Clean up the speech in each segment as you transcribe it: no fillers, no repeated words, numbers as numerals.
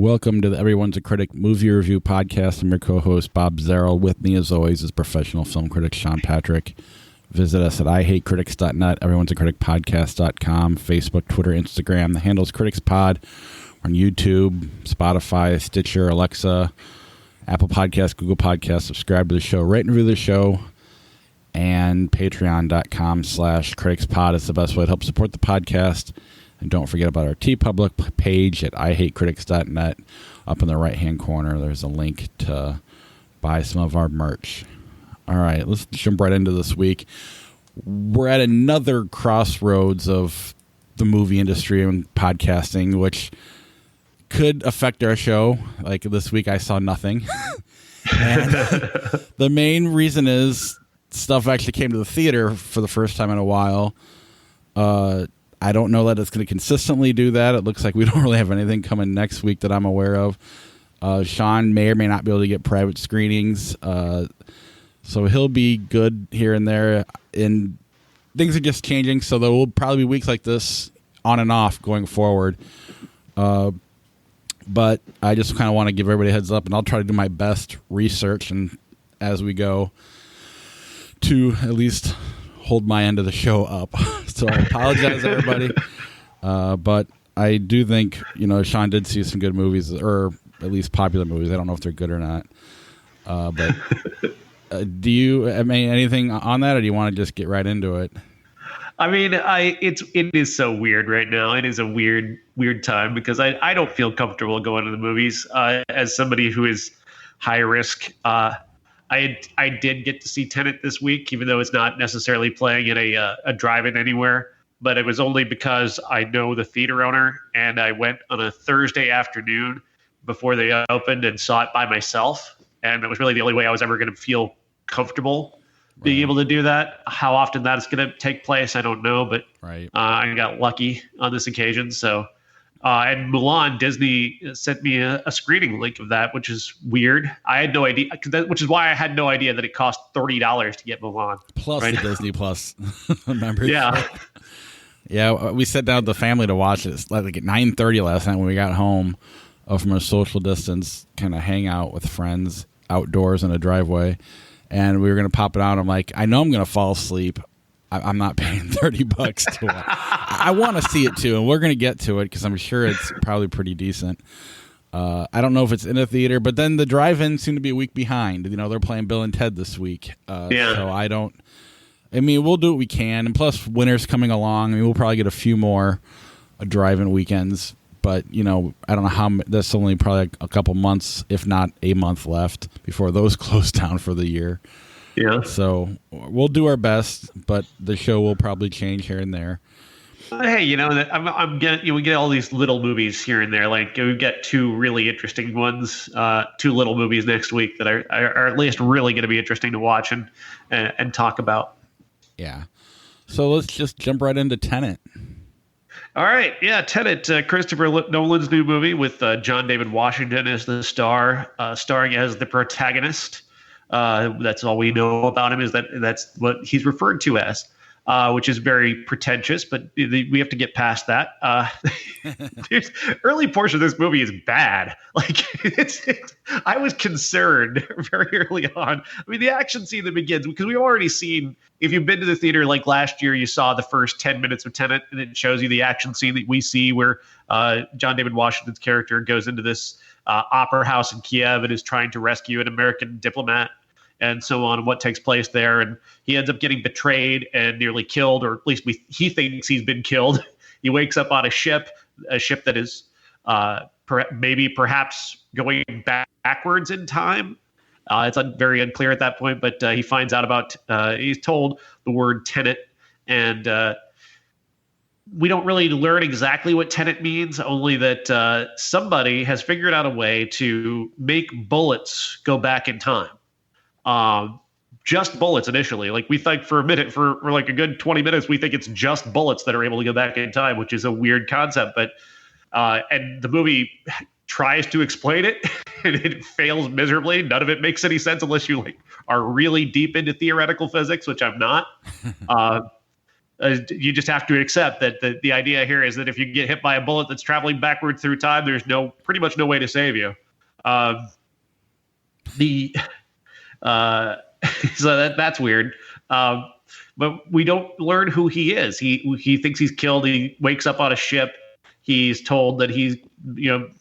Welcome to the Everyone's a Critic movie review podcast. I'm your co-host, Bob Zarrell. With me, as always, is professional film critic Sean Patrick. Visit us at ihatecritics.net, everyone'sacriticpodcast.com, Facebook, Twitter, Instagram. The handle's CriticsPod. We're on YouTube, Spotify, Stitcher, Alexa, Apple Podcasts, Google Podcasts. Subscribe to the show, rate and review the show, and patreon.com/criticspod is the best way to help support the podcast. And don't forget about our TeePublic page at ihatecritics.net. Up in the right-hand corner, there's a link to buy some of our merch. All right, let's jump right into this week. We're at another crossroads of the movie industry and podcasting, which could affect our show. Like this week, I saw nothing. And the main reason is stuff actually came to the theater for the first time in a while. I don't know that it's going to consistently do that. It looks like we don't really have anything coming next week that I'm aware of. Sean may or may not be able to get private screenings. So he'll be good here and there. And things are just changing. So there will probably be weeks like this on and off going forward. But I just kind of want to give everybody a heads up. And I'll try to do my best research and as we go to at least hold my end of the show up. So I apologize, everybody. But I do think, Sean did see some good movies, or at least popular movies. I don't know if they're good or not. But do you, anything on that, or do you want to just get right into it? It is so weird right now. It is a weird time because I don't feel comfortable going to the movies. As somebody who is high risk, I did get to see Tenet this week, even though it's not necessarily playing at a drive-in anywhere. But it was only because I know the theater owner, and I went on a Thursday afternoon before they opened and saw it by myself. And it was really the only way I was ever going to feel comfortable being able to do that. How often that is going to take place, I don't know. But I got lucky on this occasion. So. And Mulan, Disney sent me a screening link of that, which is weird. I had no idea, which is why I had no idea that it cost $30 to get Mulan. Plus the Disney Plus membership. Yeah. Yeah, we sat down with the family to watch it. It's like at 9:30 last night when we got home from a social distance kind of hangout with friends outdoors in a driveway. And we were going to pop it out. I'm like, I know I'm going to fall asleep. I'm not paying $30 to watch. I want to see it too, and we're going to get to it because I'm sure it's probably pretty decent. I don't know if it's in a theater, but then the drive-in seem to be a week behind. They're playing Bill and Ted this week. So we'll do what we can. And plus, winter's coming along. We'll probably get a few more drive-in weekends. But, I don't know how. That's only probably a couple months, if not a month left before those close down for the year. Yeah. So we'll do our best, but the show will probably change here and there. Hey, I'm getting. We get all these little movies here and there. Like we get two really interesting ones, two little movies next week that are at least really going to be interesting to watch and talk about. Yeah. So let's just jump right into Tenet. All right. Yeah, Tenet, Christopher Nolan's new movie with John David Washington as the star, starring as the protagonist. That's all we know about him, is that's what he's referred to as, which is very pretentious, but we have to get past that. Early portion of this movie is bad. Like I was concerned very early on. The action scene that begins, because we've already seen, if you've been to the theater like last year, you saw the first 10 minutes of Tenet, and it shows you the action scene that we see where John David Washington's character goes into this opera house in Kiev and is trying to rescue an American diplomat and so on, and what takes place there. And he ends up getting betrayed and nearly killed, or at least he thinks he's been killed. He wakes up on a ship that is perhaps going backwards in time. It's very unclear at that point, but he finds out about, he's told the word Tenet, and we don't really learn exactly what Tenet means, only that somebody has figured out a way to make bullets go back in time. Just bullets initially. Like we think for a minute, for like a good 20 minutes, we think it's just bullets that are able to go back in time, which is a weird concept. But and the movie tries to explain it, and it fails miserably. None of it makes any sense unless you are really deep into theoretical physics, which I'm not. You just have to accept that the idea here is that if you get hit by a bullet that's traveling backward through time, there's pretty much no way to save you. The So that's weird. But we don't learn who he is. He thinks he's killed. He wakes up on a ship. He's told that he's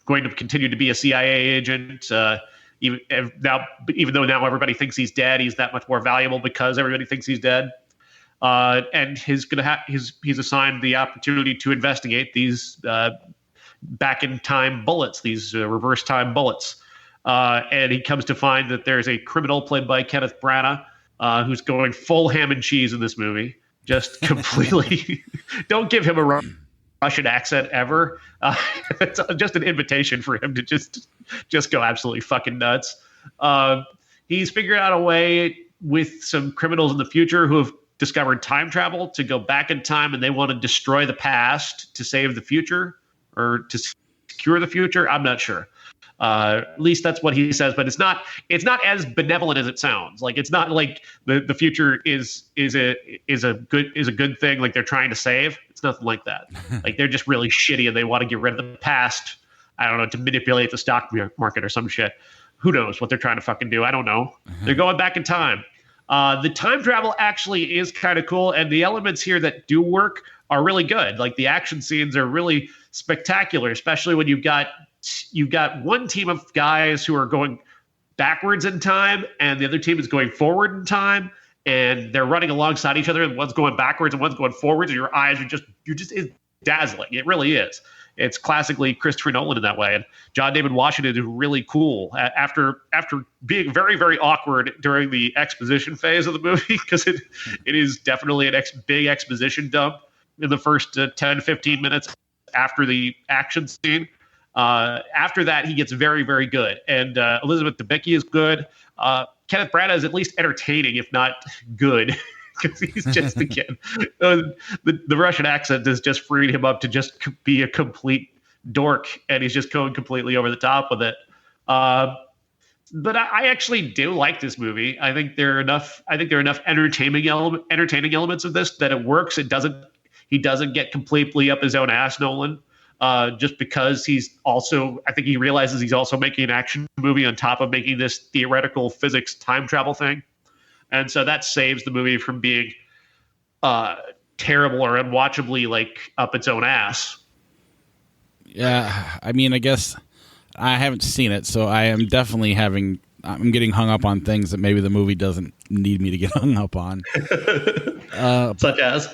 going to continue to be a CIA agent. Even though now everybody thinks he's dead, he's that much more valuable because everybody thinks he's dead. And he's assigned the opportunity to investigate these back in time bullets, these reverse time bullets. And he comes to find that there's a criminal played by Kenneth Branagh who's going full ham and cheese in this movie. Just completely. Don't give him a Russian accent ever. It's just an invitation for him to just go absolutely fucking nuts. He's figured out a way with some criminals in the future who have discovered time travel to go back in time, and they want to destroy the past to save the future or to secure the future. I'm not sure. At least that's what he says, but it's not as benevolent as it sounds. Like, it's not like the future is a good thing, like they're trying to save. It's nothing like that. Like, they're just really shitty and they want to get rid of the past. I don't know, to manipulate the stock market or some shit. Who knows what they're trying to fucking do? I don't know. They're going back in time. The time travel actually is kind of cool, and the elements here that do work are really good. Like, the action scenes are really spectacular, especially when you've got one team of guys who are going backwards in time and the other team is going forward in time, and they're running alongside each other, and one's going backwards and one's going forwards, and your eyes are it's dazzling. It really is. It's classically Christopher Nolan in that way. And John David Washington is really cool after being very, very awkward during the exposition phase of the movie, because it is definitely a big exposition dump in the first 10, 15 minutes after the action scene. After that, he gets very, very good. And Elizabeth Debicki is good. Kenneth Branagh is at least entertaining, if not good, because he's just, again, the Russian accent has just freed him up to just be a complete dork, and he's just going completely over the top with it. But I actually do like this movie. I think there are enough entertaining elements of this that it works. He doesn't get completely up his own ass, Nolan. Just because I think he realizes he's also making an action movie on top of making this theoretical physics time travel thing. And so that saves the movie from being terrible or unwatchably like up its own ass. Yeah, I mean, I guess I haven't seen it, so I am definitely I'm getting hung up on things that maybe the movie doesn't need me to get hung up on. Such as?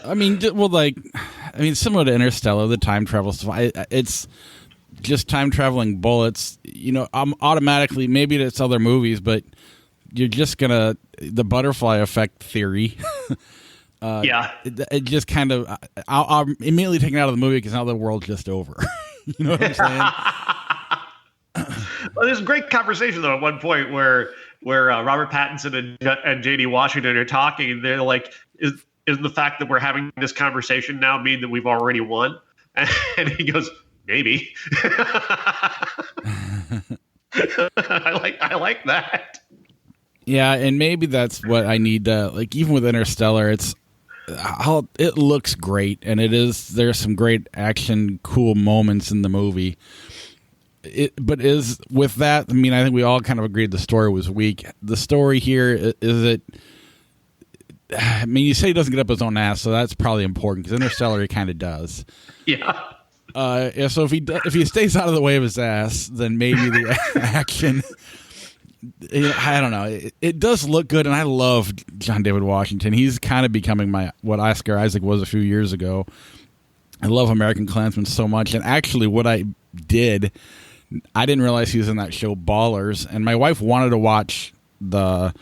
Similar to Interstellar, the time travel stuff. It's just time traveling bullets. I'm automatically, maybe it's other movies, but you're just gonna, the butterfly effect theory. Yeah. It just kind of, I'm immediately taken out of the movie because now the world's just over. You know what I'm saying? Well, there's a great conversation though at one point where Robert Pattinson and J.D. Washington are talking, and they're like, "Is the fact that we're having this conversation now mean that we've already won?" And he goes, "Maybe." I like that. Yeah, and maybe that's what I need to like. Even with Interstellar, it looks great, and there's some great action, cool moments in the movie. But with that, I mean, I think we all kind of agreed the story was weak. The story here, is it? I mean, you say he doesn't get up his own ass, so that's probably important because Interstellar he kind of does. Yeah. So if he stays out of the way of his ass, then maybe the action. I don't know. It does look good, and I love John David Washington. He's kind of becoming what Oscar Isaac was a few years ago. I love American Klansman so much, and actually, what I didn't realize he was in that show Ballers, and my wife wanted to watch the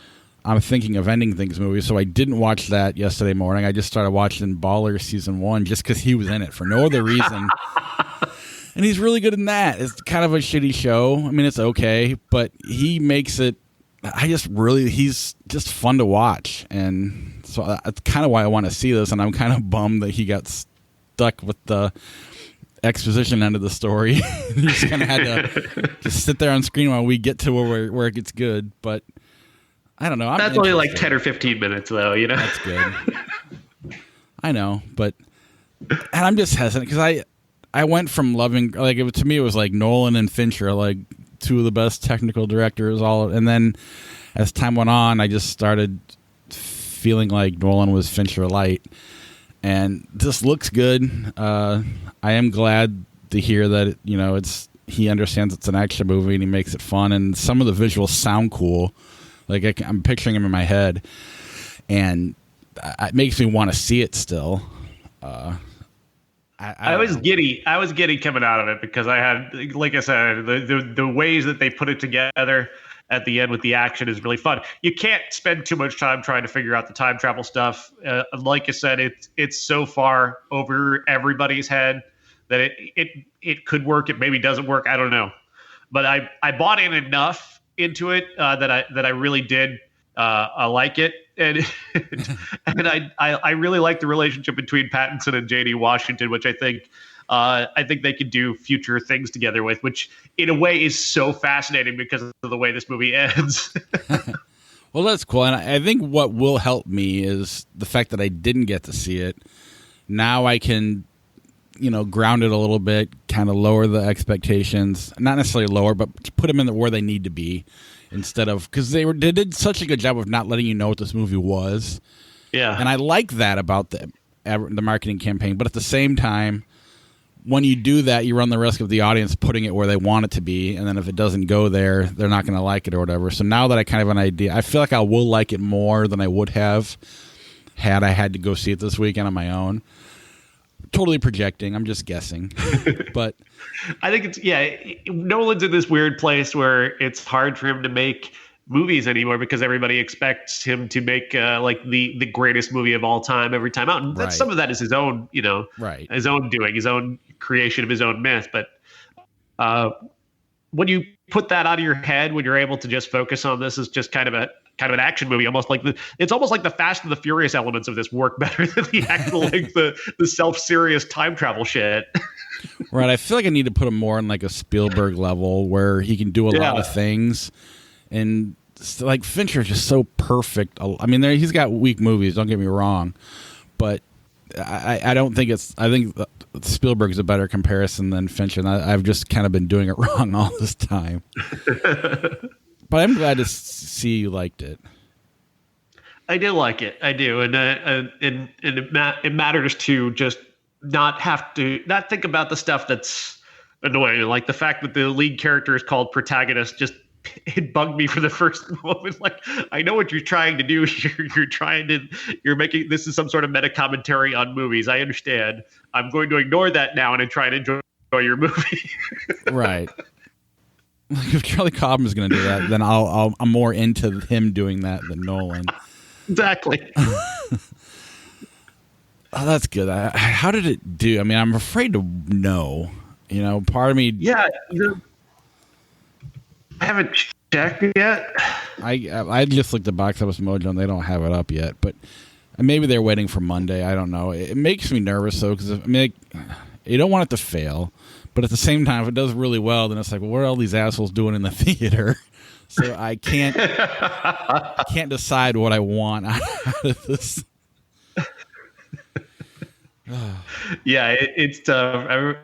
I'm Thinking of Ending Things movie, so I didn't watch that yesterday morning. I just started watching Ballers season 1 just because he was in it for no other reason. And he's really good in that. It's kind of a shitty show. I mean, it's okay, but he makes it. He's just fun to watch, and so that's kind of why I want to see this. And I'm kind of bummed that he got stuck with the exposition end of the story. He just kind of had to just sit there on screen while we get to where it gets good. But I don't know. That's only like 10 or 15 minutes, though. That's good. I know, but and I'm just hesitant because I went from loving to me it was like Nolan and Fincher, like two of the best technical directors, and then as time went on, I just started feeling like Nolan was Fincher light, and this looks good. I am glad to hear that he understands it's an action movie and he makes it fun, and some of the visuals sound cool. Like I'm picturing him in my head, and it makes me want to see it still. I was giddy. I was giddy coming out of it because I had, like I said, the ways that they put it together at the end with the action is really fun. You can't spend too much time trying to figure out the time travel stuff. Like I said, it's so far over everybody's head that it could work. It maybe doesn't work. I don't know, but I bought in enough into it that I really did. I like it, and and I really like the relationship between Pattinson and J.D. Washington, which I think they could do future things together with, which in a way is so fascinating because of the way this movie ends. Well, that's cool, and I think what will help me is the fact that I didn't get to see it. Now I can, ground it a little bit, kind of lower the expectations, not necessarily lower, but put them in where they need to be. Instead of, because they did such a good job of not letting you know what this movie was. Yeah. And I like that about the marketing campaign. But at the same time, when you do that, you run the risk of the audience putting it where they want it to be. And then if it doesn't go there, they're not going to like it or whatever. So now that I kind of have an idea, I feel like I will like it more than I would have had I had to go see it this weekend on my own. Totally projecting. I'm just guessing. But I think Nolan's in this weird place where it's hard for him to make movies anymore because everybody expects him to make like the greatest movie of all time every time out. And right. Some of that is his own, right. his own doing, his own creation of his own myth. But when you put that out of your head, when you're able to just focus on this as just kind of an action movie, it's almost like the Fast and the Furious elements of this work better than the actual like the self-serious time travel shit. Right. I feel like I need to put him more in like a Spielberg level where he can do a lot of things, and like Fincher is just so perfect. I mean, he's got weak movies. Don't get me wrong, but I don't think I think Spielberg's a better comparison than Fincher. And I've just kind of been doing it wrong all this time. But I'm glad to see you liked it. I do like it. I do, and it matters to just not think about the stuff that's annoying, like the fact that the lead character is called Protagonist. Just it bugged me for the first moment. Like, I know what you're trying to do. You're making this is some sort of meta commentary on movies. I understand. I'm going to ignore that now and try to enjoy your movie. Right. Like if Charlie Kaufman is going to do that, then I'm more into him doing that than Nolan. Exactly. Oh, that's good. How did it do? I mean, I'm afraid to know. Part of me. Yeah. I haven't checked it yet. I just looked at Box Office Mojo and they don't have it up yet, but maybe they're waiting for Monday. I don't know. It makes me nervous though, because you don't want it to fail, but at the same time, if it does really well, then it's like, well, what are all these assholes doing in the theater? So I can't decide what I want out of this. Yeah, it's tough.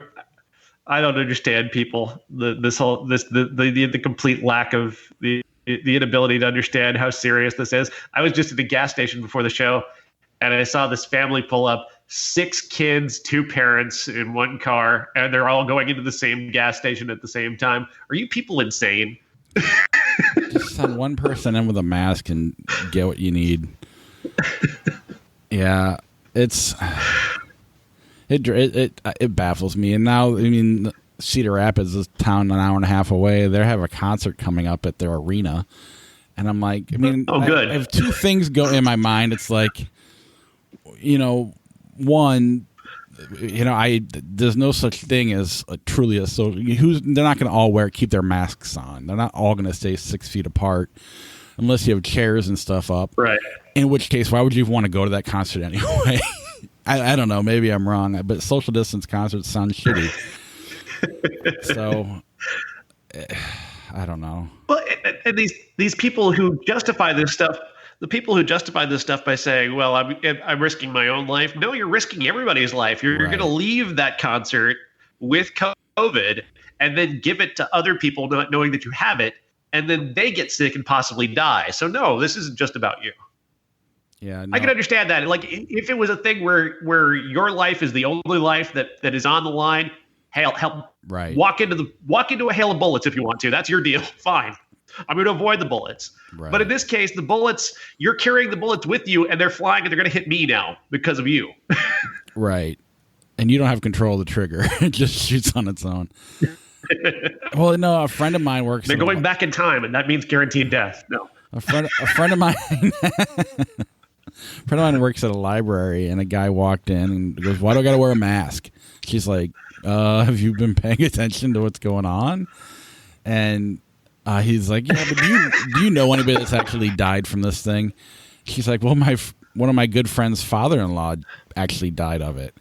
I don't understand people. The complete lack of the inability to understand how serious this is. I was just at the gas station before the show, and I saw this family pull up, 6 kids, 2 parents in one car, and they're all going into the same gas station at the same time. Are you people insane? Just send one person in with a mask and get what you need. Yeah, it baffles me. And now, I mean, Cedar Rapids is a town an hour and a half away. They have a concert coming up at their arena, and I'm like, I mean, good. I have 2 things go in my mind. It's like, one, there's no such thing as truly a social. They're not going to all keep their masks on. They're not all going to stay 6 feet apart unless you have chairs and stuff up. Right. In which case, why would you want to go to that concert anyway? I don't know. Maybe I'm wrong, but social distance concerts sound shitty. So I don't know. Well, and these people who justify this stuff, the people who justify this stuff by saying, "Well, I'm risking my own life." No, you're risking everybody's life. You're going to Right. leave that concert with COVID and then give it to other people, not knowing that you have it, and then they get sick and possibly die. So no, this isn't just about you. Yeah, I can no. understand that. Like if it was a thing where your life is the only life that is on the line, help Right. walk into a hail of bullets if you want to. That's your deal. Fine. I'm going to avoid the bullets. Right. But in this case, the bullets, you're carrying the bullets with you and they're flying and they're going to hit me now because of you. Right. And you don't have control of the trigger. It just shoots on its own. Well, no, a friend of mine works. They're going back in time, and that means guaranteed death. No. A friend of mine works at a library, and a guy walked in and goes, "Why do I got to wear a mask?" She's like, "Have you been paying attention to what's going on?" And he's like, "Yeah, but do you know anybody that's actually died from this thing?" She's like, "Well, one of my good friend's father-in-law actually died of it."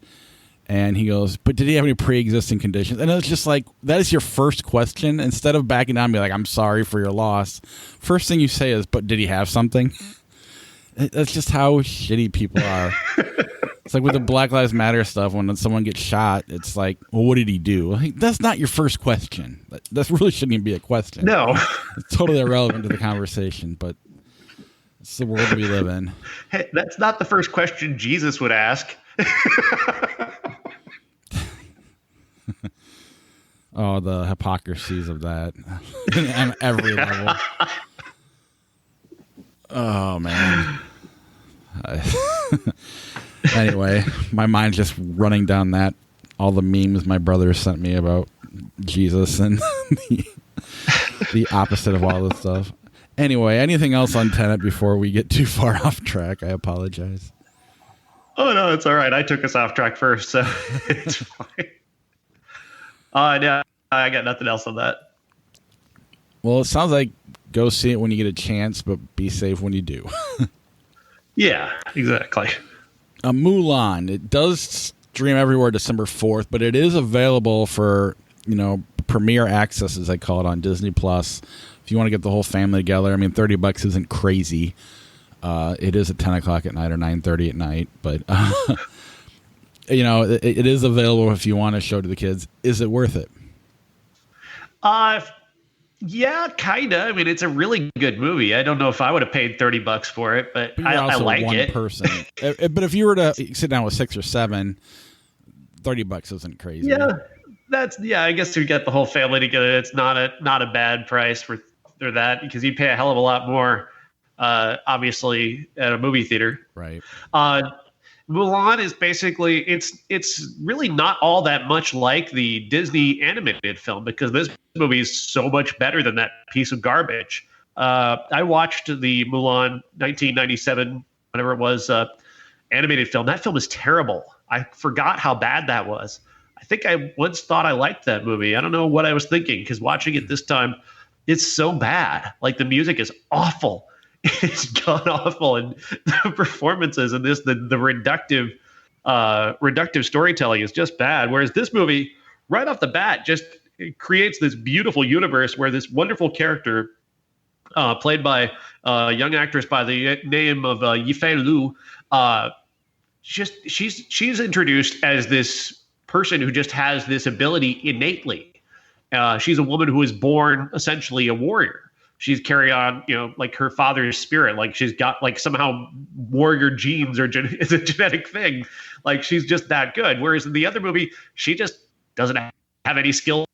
And he goes, "But did he have any pre-existing conditions?" And it's just like, that is your first question. Instead of backing down and be like, "I'm sorry for your loss," first thing you say is, "But did he have something?" That's just how shitty people are. It's like with the Black Lives Matter stuff, when someone gets shot, it's like, "Well, what did he do?" Like, that's not your first question. That really shouldn't even be a question. No. It's totally irrelevant to the conversation, but it's the world we live in. Hey, that's not the first question Jesus would ask. Oh, the hypocrisies of that on every level. Oh, man. Anyway, my mind's just running down that. All the memes my brother sent me about Jesus and the opposite of all this stuff. Anyway, anything else on Tenet before we get too far off track? I apologize. Oh, no, it's all right. I took us off track first, so it's fine. Yeah, I got nothing else on that. Well, it sounds like go see it when you get a chance, but be safe when you do. Yeah, exactly. Mulan. It does stream everywhere December 4th, but it is available for, premiere access, as I call it, on Disney Plus. If you want to get the whole family together, I mean, $30 isn't crazy. It is at 10 o'clock at night or 9:30 at night, but it is available if you want to show to the kids. Is it worth it? Yeah, kinda. I mean, it's a really good movie. I don't know if I would have paid $30 for it, but You're I also like one it. person. But if you were to sit down with 6 or 7, $30 isn't crazy. Yeah, I guess to get the whole family together, it's not a bad price for that, because you pay a hell of a lot more, obviously, at a movie theater. Right. Mulan is basically it's really not all that much like the Disney animated film, because this movie is so much better than that piece of garbage. I watched the Mulan 1997, whatever it was, animated film. That film is terrible. I forgot how bad that was. I think I once thought I liked that movie. I don't know what I was thinking, because watching it this time, it's so bad. Like, the music is awful. It's god awful, and the performances in this, the reductive storytelling is just bad. Whereas this movie, right off the bat, just creates this beautiful universe where this wonderful character, played by a young actress by the name of Yifei Liu, she's introduced as this person who just has this ability innately. She's a woman who is born essentially a warrior. She's carry on, like her father's spirit. Like, she's got, like, somehow warrior genes is a genetic thing. Like, she's just that good. Whereas in the other movie, she just doesn't have any skills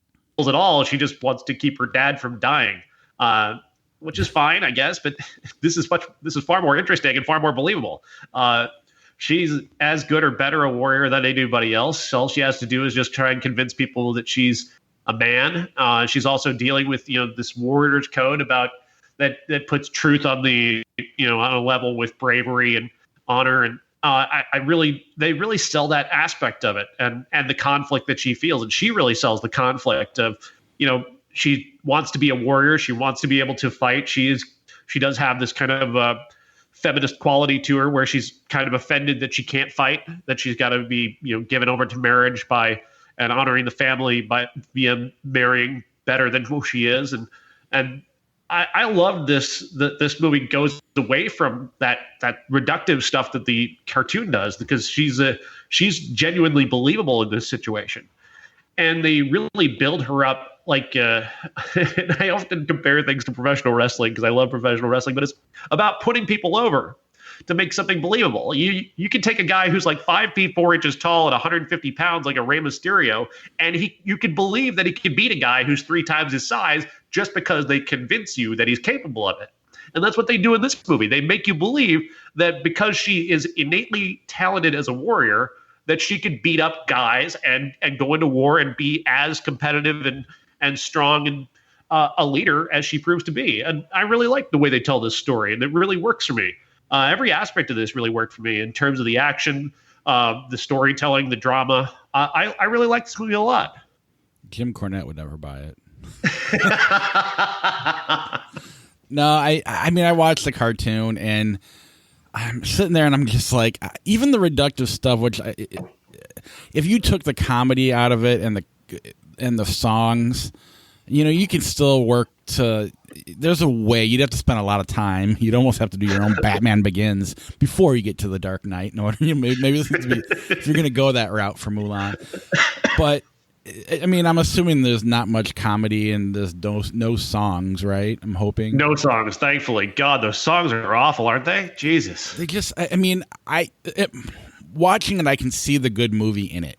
at all. She just wants to keep her dad from dying, which is fine, I guess. But this is far more interesting and far more believable. She's as good or better a warrior than anybody else. All she has to do is just try and convince people that she's a man. She's also dealing with this warrior's code about that puts truth on the on a level with bravery and honor, and they really sell that aspect of it, and the conflict that she feels, and she really sells the conflict of she wants to be a warrior, she wants to be able to fight. She does have this kind of feminist quality to her, where she's kind of offended that she can't fight, that she's got to be given over to marriage and honoring the family by via marrying better than who she is, and I love this. This movie goes away from that reductive stuff that the cartoon does, because she's genuinely believable in this situation, and they really build her up like. And I often compare things to professional wrestling because I love professional wrestling, but it's about putting people over to make something believable. You can take a guy who's like 5 feet 4 inches tall and 150 pounds, like a Rey Mysterio, and you could believe that he could beat a guy who's 3 times his size just because they convince you that he's capable of it. And that's what they do in this movie. They make you believe that because she is innately talented as a warrior, that she could beat up guys and go into war and be as competitive and strong and a leader as she proves to be. And I really like the way they tell this story, and it really works for me. Every aspect of this really worked for me in terms of the action, the storytelling, the drama. I really like this movie a lot. Jim Cornette would never buy it. No, I mean, I watched the cartoon and I'm sitting there and I'm just like, even the reductive stuff, which if you took the comedy out of it and the songs, you know, you can still work to. There's a way. You'd have to spend a lot of time. You'd almost have to do your own Batman Begins before you get to the Dark Knight. In order, maybe this is if you're going to go that route for Mulan. But I mean, I'm assuming there's not much comedy and there's no songs, right? I'm hoping no songs. Thankfully, God, those songs are awful, aren't they? Jesus. They just. I mean, watching it, I can see the good movie in it,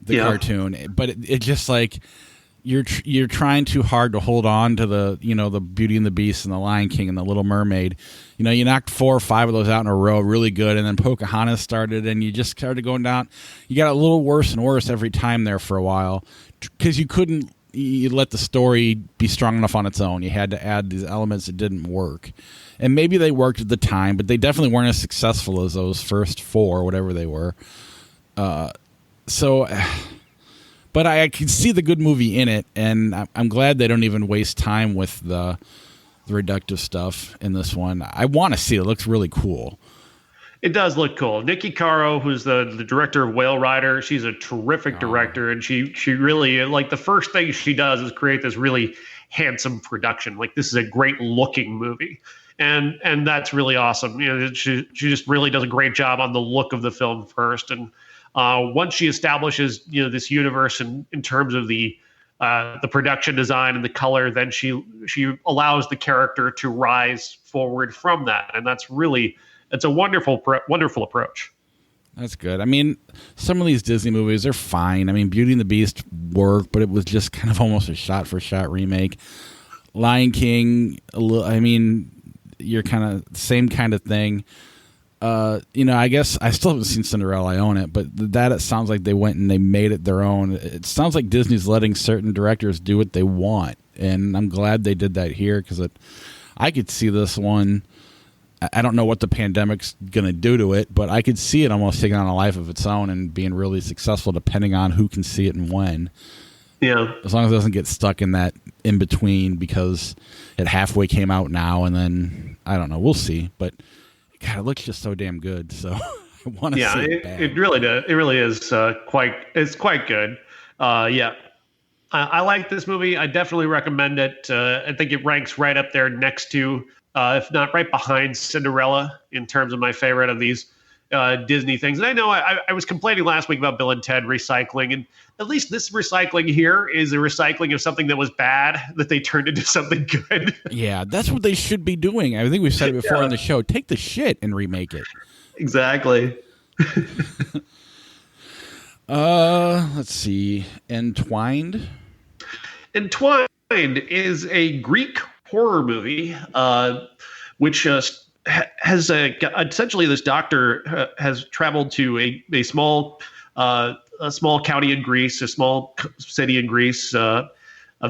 the cartoon, but it just like. You're trying too hard to hold on to the Beauty and the Beast and the Lion King and the Little Mermaid. You know, you knocked 4 or 5 of those out in a row, really good, and then Pocahontas started, and you just started going down. You got a little worse and worse every time there for a while because you let the story be strong enough on its own. You had to add these elements that didn't work, and maybe they worked at the time, but they definitely weren't as successful as those first 4, whatever they were. But I can see the good movie in it, and I'm glad they don't even waste time with the reductive stuff in this one. I want to see it. It looks really cool. It does look cool. Nikki Caro, who's the director of Whale Rider, she's a terrific director, and she really, like, the first thing she does is create this really handsome production. Like, this is a great looking movie. And that's really awesome. You know, she just really does a great job on the look of the film first, and once she establishes, this universe in terms of the production design and the color, then she allows the character to rise forward from that, and it's a wonderful approach. That's good. I mean, some of these Disney movies are fine. I mean, Beauty and the Beast worked, but it was just kind of almost a shot-for-shot remake. Lion King, I mean, you're kind of same kind of thing. I guess I still haven't seen Cinderella. I own it, but it sounds like they went and they made it their own. It sounds like Disney's letting certain directors do what they want, and I'm glad they did that here because I could see this one. I don't know what the pandemic's going to do to it, but I could see it almost taking on a life of its own and being really successful depending on who can see it and when. Yeah. As long as it doesn't get stuck in that in between because it halfway came out now and then, I don't know, we'll see, but God, it looks just so damn good. So I want to see it. It really does. It really is quite good. I like this movie. I definitely recommend it. I think it ranks right up there next to, if not right behind Cinderella in terms of my favorite of these Disney things. And I know I was complaining last week about Bill and Ted recycling, and at least this recycling here is a recycling of something that was bad that they turned into something good. Yeah, that's what they should be doing. I think we've said it before on the show. Take the shit and remake it. Exactly. Let's see. Entwined is a Greek horror movie, which has essentially this doctor has traveled to a small county in Greece, a small city in Greece, a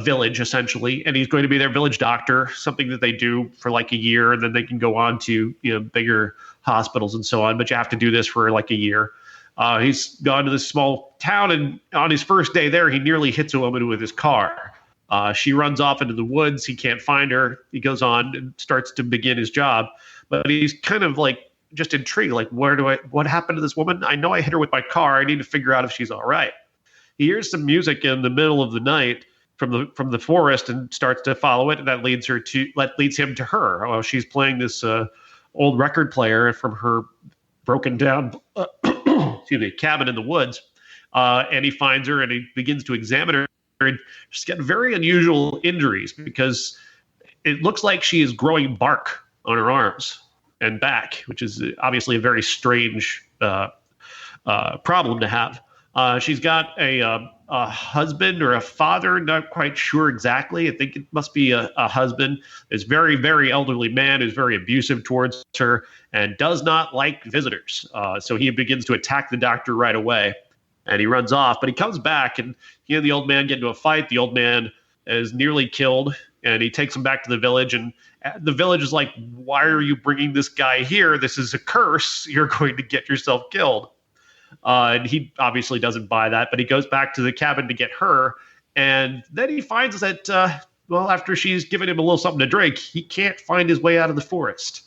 village essentially, and he's going to be their village doctor, something that they do for like a year, and then they can go on to bigger hospitals and so on. But you have to do this for like a year. He's gone to this small town, and on his first day there, he nearly hits a woman with his car. She runs off into the woods. He can't find her. He goes on and starts to begin his job. But he's kind of like just intrigued, like, what happened to this woman? I know I hit her with my car. I need to figure out if she's all right. He hears some music in the middle of the night from the forest and starts to follow it, and that leads him to her. Well, she's playing this old record player from her broken down excuse me, cabin in the woods, and he finds her and he begins to examine her, and she's got very unusual injuries because it looks like she is growing bark on her arms and back, which is obviously a very strange problem to have. She's got a husband or a father, not quite sure exactly. I think it must be a husband. This very, very elderly man who's very abusive towards her and does not like visitors. So he begins to attack the doctor right away, and he runs off. But he comes back, and he and the old man get into a fight. The old man is nearly killed, and he takes him back to the village. And the village is like, "Why are you bringing this guy here? This is a curse. You're going to get yourself killed." And he obviously doesn't buy that, but he goes back to the cabin to get her. And then he finds that, after she's given him a little something to drink, he can't find his way out of the forest.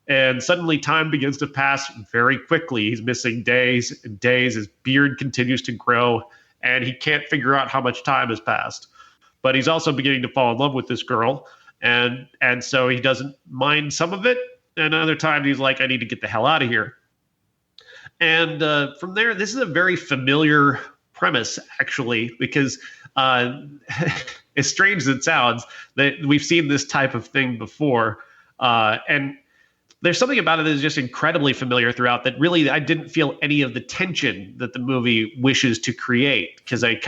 And suddenly time begins to pass very quickly. He's missing days and days. His beard continues to grow, and he can't figure out how much time has passed. But he's also beginning to fall in love with this girl. And so he doesn't mind some of it. And other times he's like, I need to get the hell out of here. And from there, this is a very familiar premise, actually, because as strange as it sounds, that we've seen this type of thing before. And there's something about it that is just incredibly familiar throughout that really I didn't feel any of the tension that the movie wishes to create, because I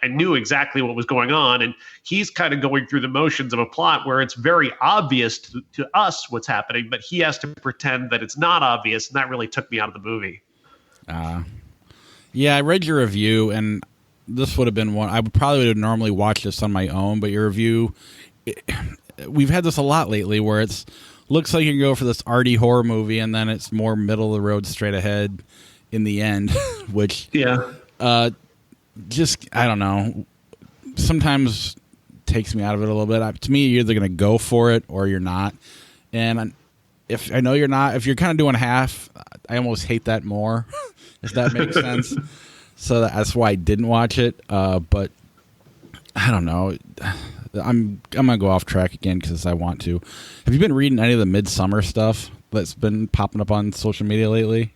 knew exactly what was going on. And he's kind of going through the motions of a plot where it's very obvious to us what's happening, but he has to pretend that it's not obvious. And that really took me out of the movie. Yeah, I read your review, and this would have been one I would probably have normally watched this on my own, but your review, we've had this a lot lately where it's looks like you can go for this arty horror movie, and then it's more middle of the road, straight ahead in the end, which just I don't know, sometimes takes me out of it a little bit. To me, you're either going to go for it or you're not, and if I know you're not, if you're kind of doing half, I almost hate that more. If that makes sense. So that's why I didn't watch it. But I don't know. I'm gonna go off track again because I want to. Have you been reading any of the Midsummer stuff that's been popping up on social media lately?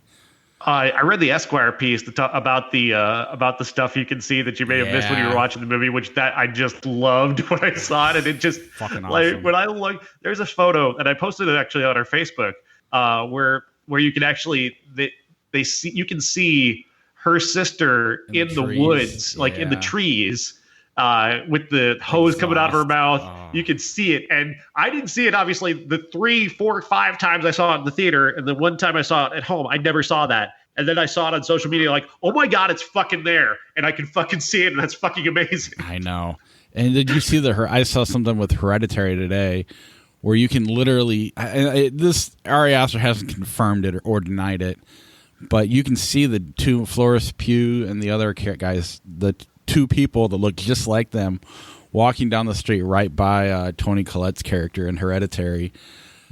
I read the Esquire piece about the stuff you can see that you may have missed when you were watching the movie, which that I just loved when I saw it, and it just fucking awesome. When I look, there's a photo, and I posted it actually on our Facebook, where you can actually you can see her sister in the woods, like in the trees. With the hose coming out of her mouth. You can see it. And I didn't see it, obviously, the 3, 4, 5 times I saw it in the theater. And the one time I saw it at home, I never saw that. And then I saw it on social media like, oh my God, it's fucking there. And I can fucking see it. And that's fucking amazing. I know. And did you see I saw something with Hereditary today where you can literally, this Ari Aster hasn't confirmed it or denied it, but you can see the two, Florence Pugh and the other guys, the two people that look just like them walking down the street right by Toni Collette's character in Hereditary.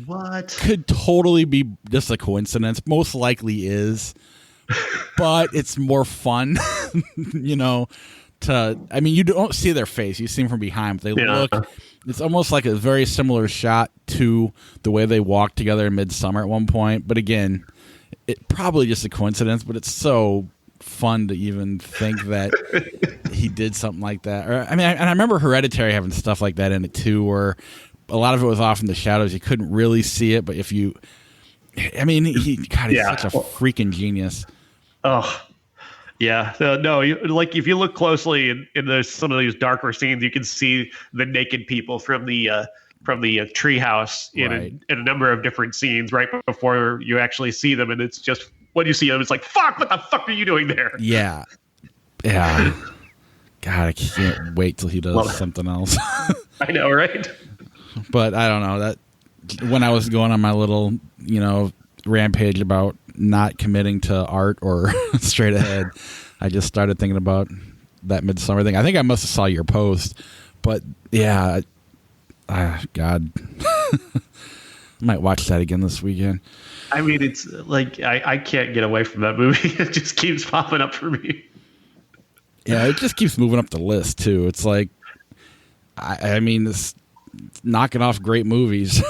What? Could totally be just a coincidence. Most likely is. But it's more fun, you know, you don't see their face. You see them from behind. But they look, it's almost like a very similar shot to the way they walked together in Midsummer at one point. But again, it probably just a coincidence, but it's so fun to even think that he did something like that. Or and I remember Hereditary having stuff like that in it too, where a lot of it was off in the shadows. You couldn't really see it, but he's such a freaking genius. Oh, yeah. No, if you look closely in some of these darker scenes, you can see the naked people from the treehouse in a number of different scenes right before you actually see them, and it's just when you see them, it's like, fuck, what the fuck are you doing there? Yeah. God, I can't wait till he does something else. I know, right? But I don't know, that when I was going on my little, rampage about not committing to art or straight ahead, I just started thinking about that Midsummer thing. I think I must have saw your post, but yeah, God, I might watch that again this weekend. I mean, it's like I can't get away from that movie. It just keeps popping up for me. Yeah, it just keeps moving up the list too. It's like I mean, it's knocking off great movies.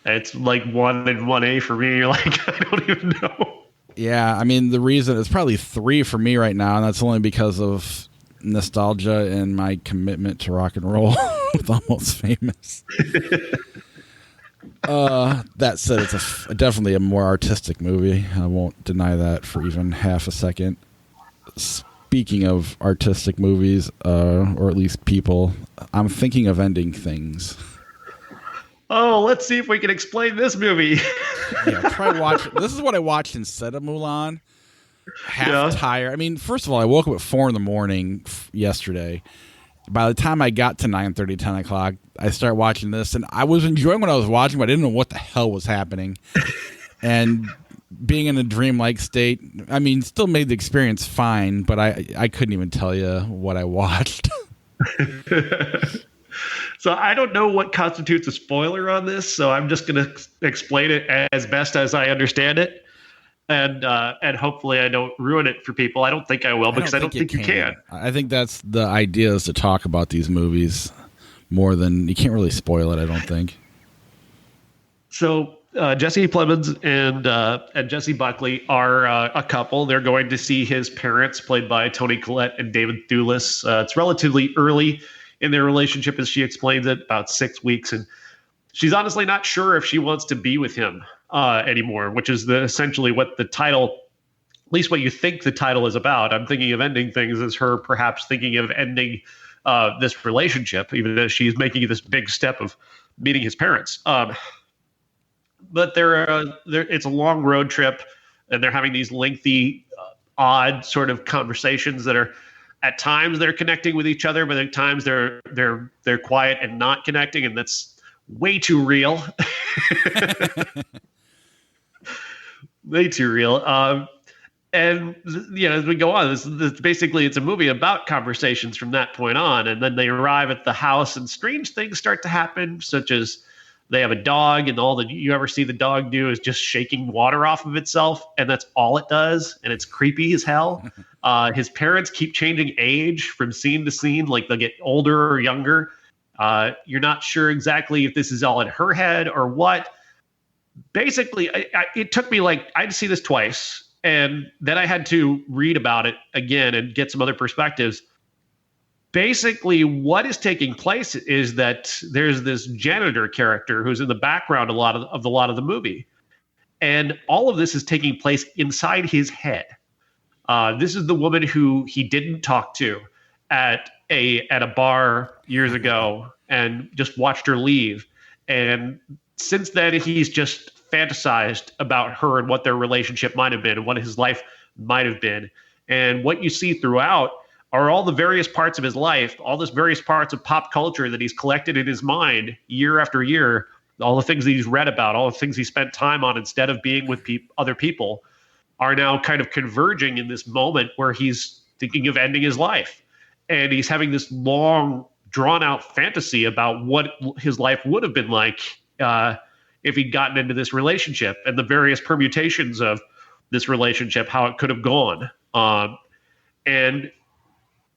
It's like 1 and 1A for me. Like, I don't even know. Yeah, I mean, the reason it's probably 3 for me right now, and that's only because of nostalgia and my commitment to rock and roll with Almost Famous. That said, it's definitely a more artistic movie. I won't deny that for even half a second. Speaking of artistic movies, or at least people, I'm thinking of ending things. Oh, let's see if we can explain this movie. Yeah, try watch. This is what I watched instead of Mulan. Tired. I mean, first of all, I woke up at 4 a.m. yesterday. By the time I got to 9:30, 10 o'clock, I started watching this, and I was enjoying what I was watching, but I didn't know what the hell was happening. And being in a dreamlike state, I mean, still made the experience fine, but I couldn't even tell you what I watched. So I don't know what constitutes a spoiler on this, so I'm just going to explain it as best as I understand it, and hopefully I don't ruin it for people. I don't think I will, because I don't think you can. I think that's the idea, is to talk about these movies more than you can't really spoil it. I don't think. So Jesse Plemons and Jesse Buckley are a couple. They're going to see his parents, played by Toni Collette and David Thewlis. It's relatively early in their relationship, as she explains it, about 6 weeks, and she's honestly not sure if she wants to be with him anymore, which is essentially what the title, at least what you think the title is about. I'm thinking of ending things as her perhaps thinking of ending this relationship, even as she's making this big step of meeting his parents. But it's a long road trip, and they're having these lengthy, odd sort of conversations that are, at times they're connecting with each other, but at times they're quiet and not connecting, and that's way too real. Way too real. And as we go on, this basically, it's a movie about conversations from that point on, and then they arrive at the house, and strange things start to happen, such as they have a dog, and all that you ever see the dog do is just shaking water off of itself, and that's all it does, and it's creepy as hell. His parents keep changing age from scene to scene, like they'll get older or younger. You're not sure exactly if this is all in her head or what. Basically, it took me I'd see this twice, and then I had to read about it again and get some other perspectives. Basically, what is taking place is that there's this janitor character who's in the background a lot of the movie, and all of this is taking place inside his head. This is the woman who he didn't talk to at a bar years ago, and just watched her leave. And since then, he's just fantasized about her and what their relationship might have been, and what his life might have been. And what you see throughout are all the various parts of his life, all this various parts of pop culture that he's collected in his mind year after year, all the things that he's read about, all the things he spent time on instead of being with other people, are now kind of converging in this moment where he's thinking of ending his life. And he's having this long, drawn-out fantasy about what his life would have been like if he'd gotten into this relationship, and the various permutations of this relationship, how it could have gone. And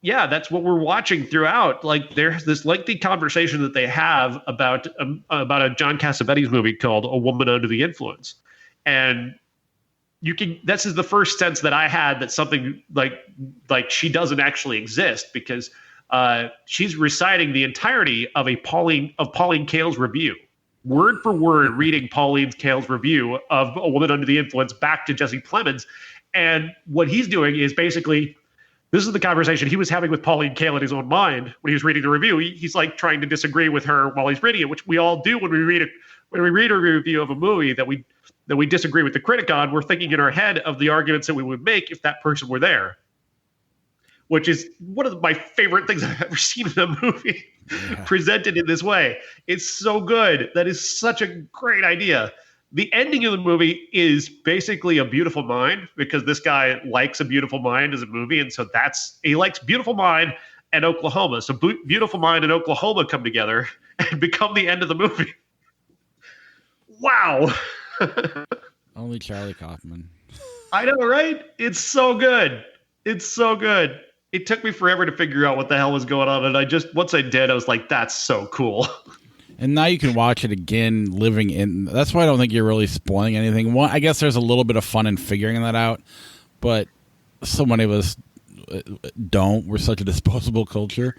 yeah, that's what we're watching throughout. Like, there's this lengthy conversation that they have about a John Cassavetes movie called A Woman Under the Influence. And this is the first sense that I had that something like she doesn't actually exist, because she's reciting the entirety of Pauline Kael's review, word for word, reading Pauline Kael's review of A Woman Under the Influence back to Jesse Plemons. And what he's doing is basically, this is the conversation he was having with Pauline Kael in his own mind when he was reading the review. He's like trying to disagree with her while he's reading it, which we all do when we read a review of a movie that we disagree with the critic on. We're thinking in our head of the arguments that we would make if that person were there, which is one of my favorite things I've ever seen in a movie presented in this way. It's so good. That is such a great idea. The ending of the movie is basically A Beautiful Mind, because this guy likes A Beautiful Mind as a movie, and so he likes Beautiful Mind and Oklahoma. So Beautiful Mind and Oklahoma come together and become the end of the movie. Wow. Only Charlie Kaufman. I know, right? It's so good. It's so good. it took me forever to figure out what the hell was going on, and I just once I did, I was like, "That's so cool." And now you can watch it again, living in. That's why I don't think you're really spoiling anything. One, I guess there's a little bit of fun in figuring that out, but so many of us don't. We're such a disposable culture,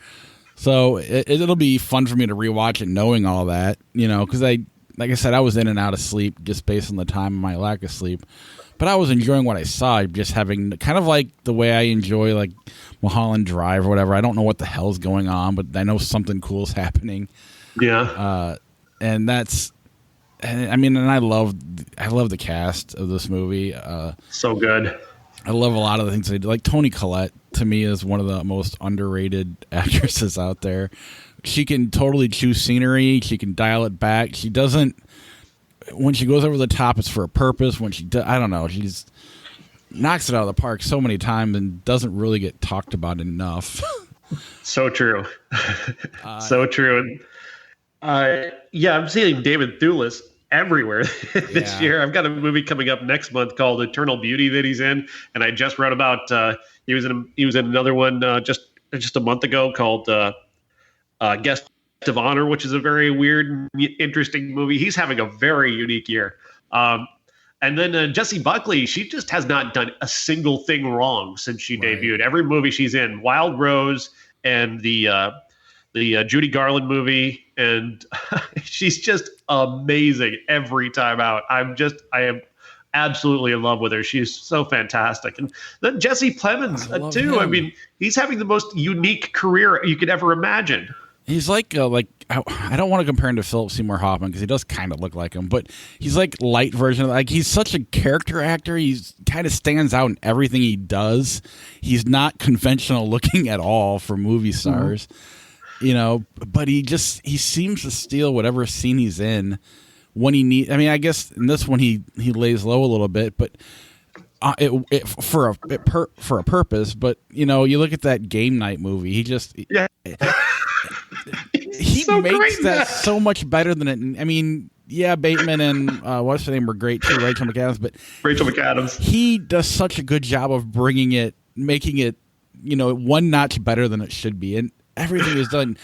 so it'll be fun for me to rewatch it, knowing all that, because like I said, I was in and out of sleep just based on the time and my lack of sleep. But I was enjoying what I saw, just having kind of like the way I enjoy like Mulholland Drive or whatever. I don't know what the hell's going on, but I know something cool is happening. Yeah. And that's, I mean, and I love the cast of this movie. So good. I love a lot of the things they do. Like Toni Collette, to me, is one of the most underrated actresses out there. She can totally choose scenery. She can dial it back. She doesn't, when she goes over the top, it's for a purpose. When she does, I don't know, she's knocks it out of the park so many times and doesn't really get talked about enough. So true. So true. And yeah, I'm seeing David Thewlis everywhere this year. I've got a movie coming up next month called Eternal Beauty that he's in, and I just read about he was in another one just a month ago called Guest of Honor, which is a very weird, interesting movie. He's having a very unique year. And then Jessie Buckley, she just has not done a single thing wrong since she debuted. Every movie she's in, Wild Rose and the Judy Garland movie, and she's just amazing every time out. I am absolutely in love with her. She's so fantastic. And then Jesse Plemons too. Him. I mean, he's having the most unique career you could ever imagine. He's like I don't want to compare him to Philip Seymour Hoffman because he does kind of look like him, but he's like light version of, like, he's such a character actor. He's kind of stands out in everything he does. He's not conventional looking at all for movie stars, but he seems to steal whatever scene he's in when he needs. I mean, I guess in this one he lays low a little bit, but for a purpose. But you look at that game night movie. He just he so makes that so much better than it. I mean, yeah, Bateman and what's her name were great too, Rachel McAdams. But Rachel McAdams, he does such a good job of making it, one notch better than it should be, and everything is done.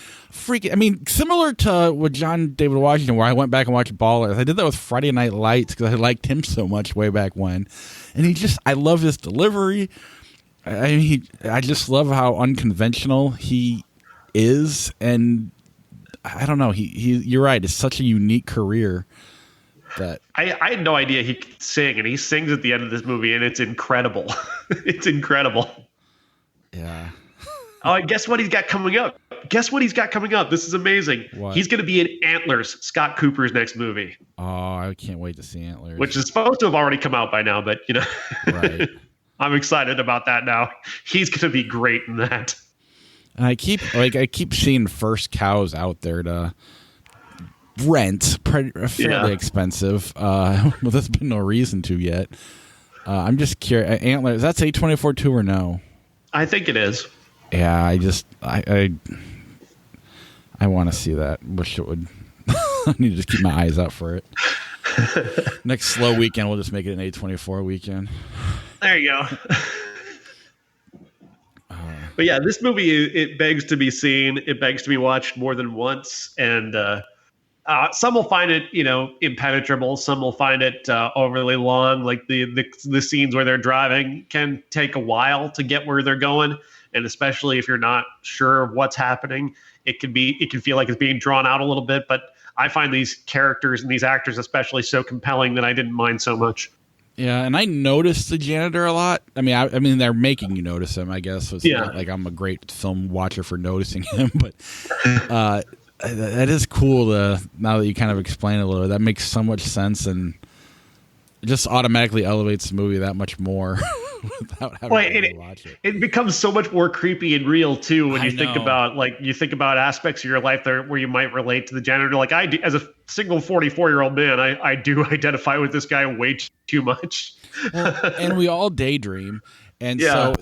I mean, similar to with John David Washington, where I went back and watched Ballers. I did that with Friday Night Lights because I liked him so much way back when, and I love his delivery. I just love how unconventional he is, and I don't know. You're right. It's such a unique career that I had no idea he could sing, and he sings at the end of this movie, and it's incredible. It's incredible. Yeah. Oh, guess what he's got coming up? This is amazing. What? He's going to be in Antlers, Scott Cooper's next movie. Oh, I can't wait to see Antlers. Which is supposed to have already come out by now, but right. I'm excited about that now. He's going to be great in that. And I keep seeing First Cows out there to rent, fairly expensive. Well, there's been no reason to yet. I'm just curious. Antlers, that's A24 too or no? I think it is. Yeah, I want to see that. Wish it would. I need to just keep my eyes out for it. Next slow weekend, we'll just make it an A24 weekend. There you go. But yeah, this movie, it begs to be seen. It begs to be watched more than once. And some will find it, impenetrable. Some will find it overly long. Like the scenes where they're driving can take a while to get where they're going. And especially if you're not sure of what's happening, it can feel like it's being drawn out a little bit. But I find these characters and these actors especially so compelling that I didn't mind so much. Yeah, and I noticed the janitor a lot. I mean, they're making you notice him, I guess. So it's not like I'm a great film watcher for noticing him, but that is cool. Now that you kind of explain it a little, that makes so much sense, and it just automatically elevates the movie that much more without having to watch it. It becomes so much more creepy and real too when you think about aspects of your life there where you might relate to the janitor. Like I do, as a single 44-year-old man, I do identify with this guy way too much. Well, and we all daydream, and so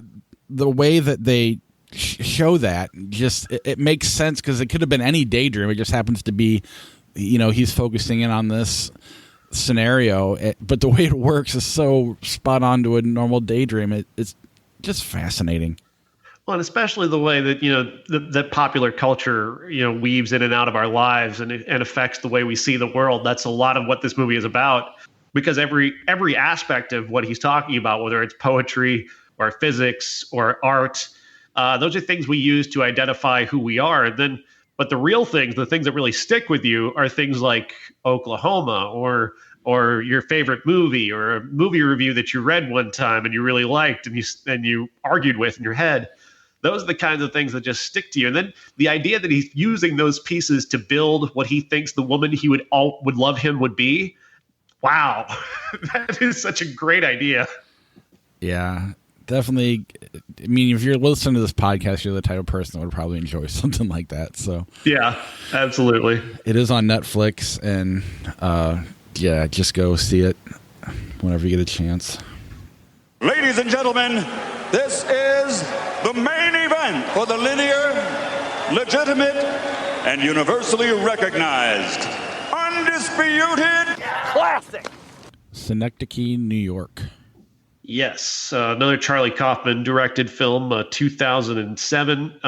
the way that they show that just it makes sense because it could have been any daydream. It just happens to be, he's focusing in on this scenario, but the way it works is so spot on to a normal daydream. It's just fascinating. Well, and especially the way that that popular culture weaves in and out of our lives and affects the way we see the world. That's a lot of what this movie is about, because every aspect of what he's talking about, whether it's poetry or physics or art, those are things we use to identify who we are. And then, but the real things, the things that really stick with you, are things like Oklahoma or your favorite movie or a movie review that you read one time and you really liked and you argued with in your head. Those are the kinds of things that just stick to you. And then the idea that he's using those pieces to build what he thinks the woman he would love him would be. Wow. That is such a great idea. Yeah, definitely. I mean, if you're listening to this podcast, you're the type of person that would probably enjoy something like that. So yeah, absolutely. It is on Netflix, and yeah, just go see it whenever you get a chance. Ladies and gentlemen, this is the main event for the linear, legitimate, and universally recognized, undisputed classic. Synecdoche, New York. Yes, another Charlie Kaufman directed film, 2007.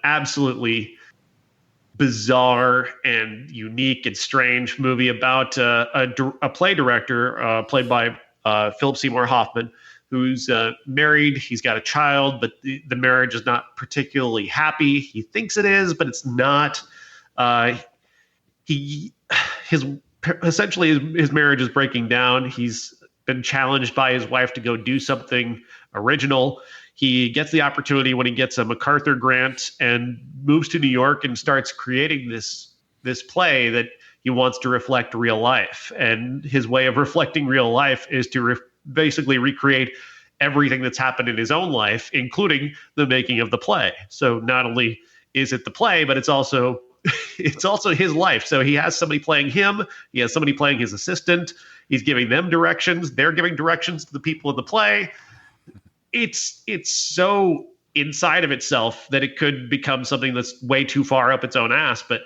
Absolutely bizarre and unique and strange movie about a play director played by Philip Seymour Hoffman, who's married. He's got a child, but the marriage is not particularly happy. He thinks it is, but it's not. Essentially his marriage is breaking down. He's been challenged by his wife to go do something original. He gets the opportunity when he gets a MacArthur grant and moves to New York and starts creating this play that he wants to reflect real life. And his way of reflecting real life is to basically recreate everything that's happened in his own life, including the making of the play. So not only is it the play, but it's also his life. So he has somebody playing him. He has somebody playing his assistant. He's giving them directions. They're giving directions to the people in the play. It's so inside of itself that it could become something that's way too far up its own ass. But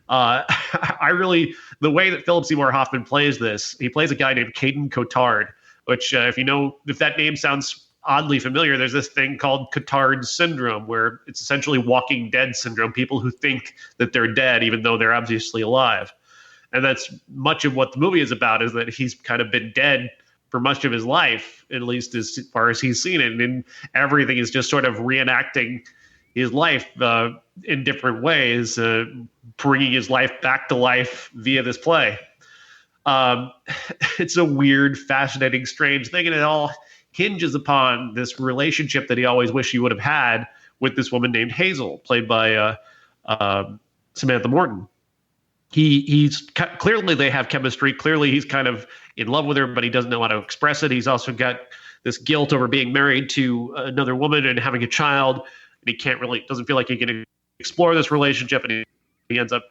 the way that Philip Seymour Hoffman plays this, he plays a guy named Caden Cotard, which if that name sounds oddly familiar, there's this thing called Cotard syndrome, where it's essentially Walking Dead syndrome, people who think that they're dead even though they're obviously alive. And that's much of what the movie is about, is that he's kind of been dead for much of his life, at least as far as he's seen it. And everything is just sort of reenacting his life in different ways, bringing his life back to life via this play. It's a weird, fascinating, strange thing, and it all hinges upon this relationship that he always wished he would have had with this woman named Hazel, played by Samantha Morton. He's clearly, they have chemistry. Clearly he's kind of in love with her, but he doesn't know how to express it. He's also got this guilt over being married to another woman and having a child, and he doesn't feel like he can explore this relationship, and he ends up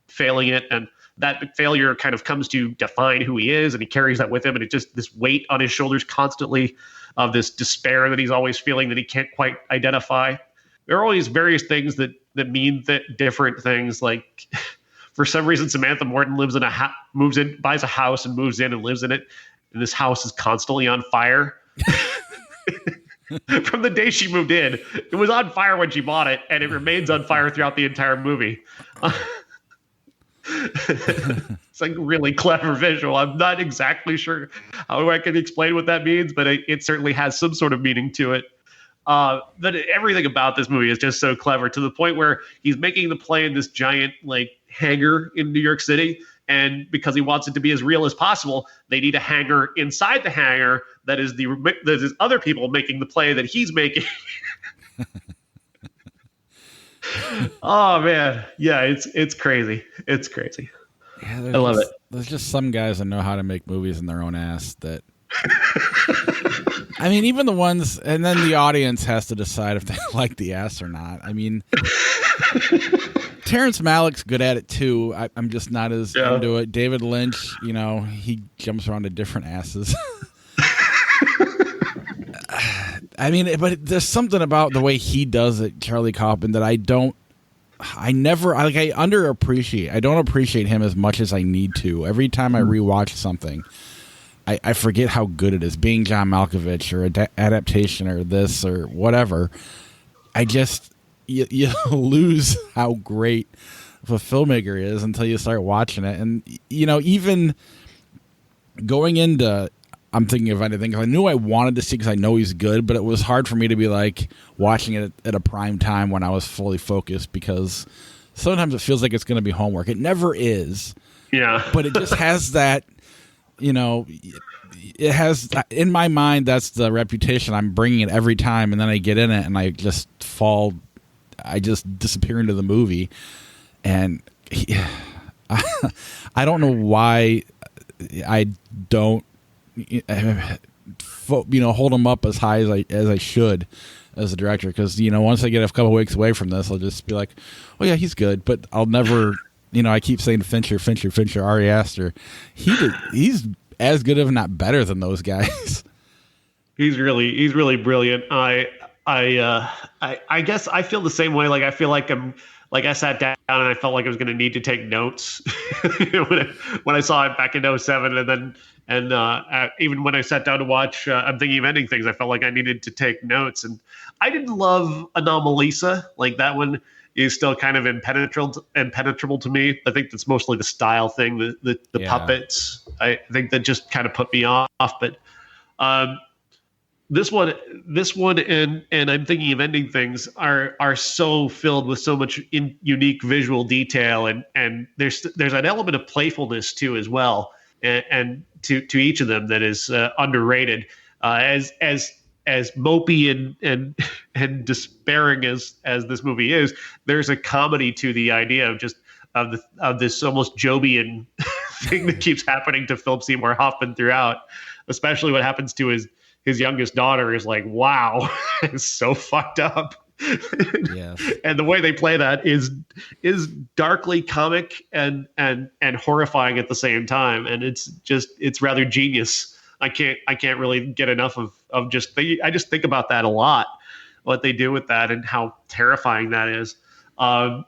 failing it. And that failure kind of comes to define who he is, and he carries that with him. And it's just this weight on his shoulders constantly of this despair that he's always feeling that he can't quite identify. There are all these various things that mean different things. Like, for some reason, Samantha Morton buys a house and moves in and lives in it. And this house is constantly on fire. From the day she moved in, it was on fire when she bought it, and it remains on fire throughout the entire movie. It's like really clever visual. I'm not exactly sure how I can explain what that means, but it certainly has some sort of meaning to it. But everything about this movie is just so clever, to the point where he's making the play in this giant hangar in New York City. And because he wants it to be as real as possible, they need a hangar inside the hangar that is other people making the play that he's making. Oh man, yeah, it's crazy. It's crazy. Yeah, I love it. There's just some guys that know how to make movies in their own ass. That I mean, even the ones, and then the audience has to decide if they like the ass or not. I mean, Terrence Malick's good at it too. I'm just not as into it. David Lynch, he jumps around to different asses. I mean, but there's something about the way he does it, Charlie Kaufman, that I underappreciate. I don't appreciate him as much as I need to. Every time I rewatch something, I forget how good it is. Being John Malkovich or adaptation or this or whatever, I just you lose how great of a filmmaker is until you start watching it. And even going into, I'm thinking of anything. I knew I wanted to see because I know he's good, but it was hard for me to be like watching it at a prime time when I was fully focused, because sometimes it feels like it's going to be homework. It never is. Yeah. But it just has that, it has, in my mind, that's the reputation. I'm bringing it every time, and then I get in it and I just disappear into the movie. And I don't know why I don't, hold him up as high as I should as a director, because once I get a couple weeks away from this, I'll just be like, oh yeah, he's good, but I'll never, I keep saying Fincher, Ari Aster, he's as good, if not better, than those guys. He's really brilliant. I guess I feel the same way. Like, I feel like I sat down and I felt like I was going to need to take notes when I saw it back in 2007, and even when I sat down to watch I'm Thinking of Ending Things, I felt like I needed to take notes. And I didn't love Anomalisa. Like, that one is still kind of impenetrable to me. I think that's mostly the style thing, the puppets. I think that just kind of put me off. But this one, and I'm Thinking of Ending Things are so filled with so much unique visual detail, and there's an element of playfulness too as well, and to each of them that is underrated. As mopey and despairing as this movie is, there's a comedy to the idea of this almost Jobian thing that keeps happening to Philip Seymour Hoffman throughout, especially what happens to his youngest daughter is like, wow, it's so fucked up. Yes. And the way they play that is darkly comic and horrifying at the same time. And it's rather genius. I can't really get enough of I just think about that a lot, what they do with that and how terrifying that is. But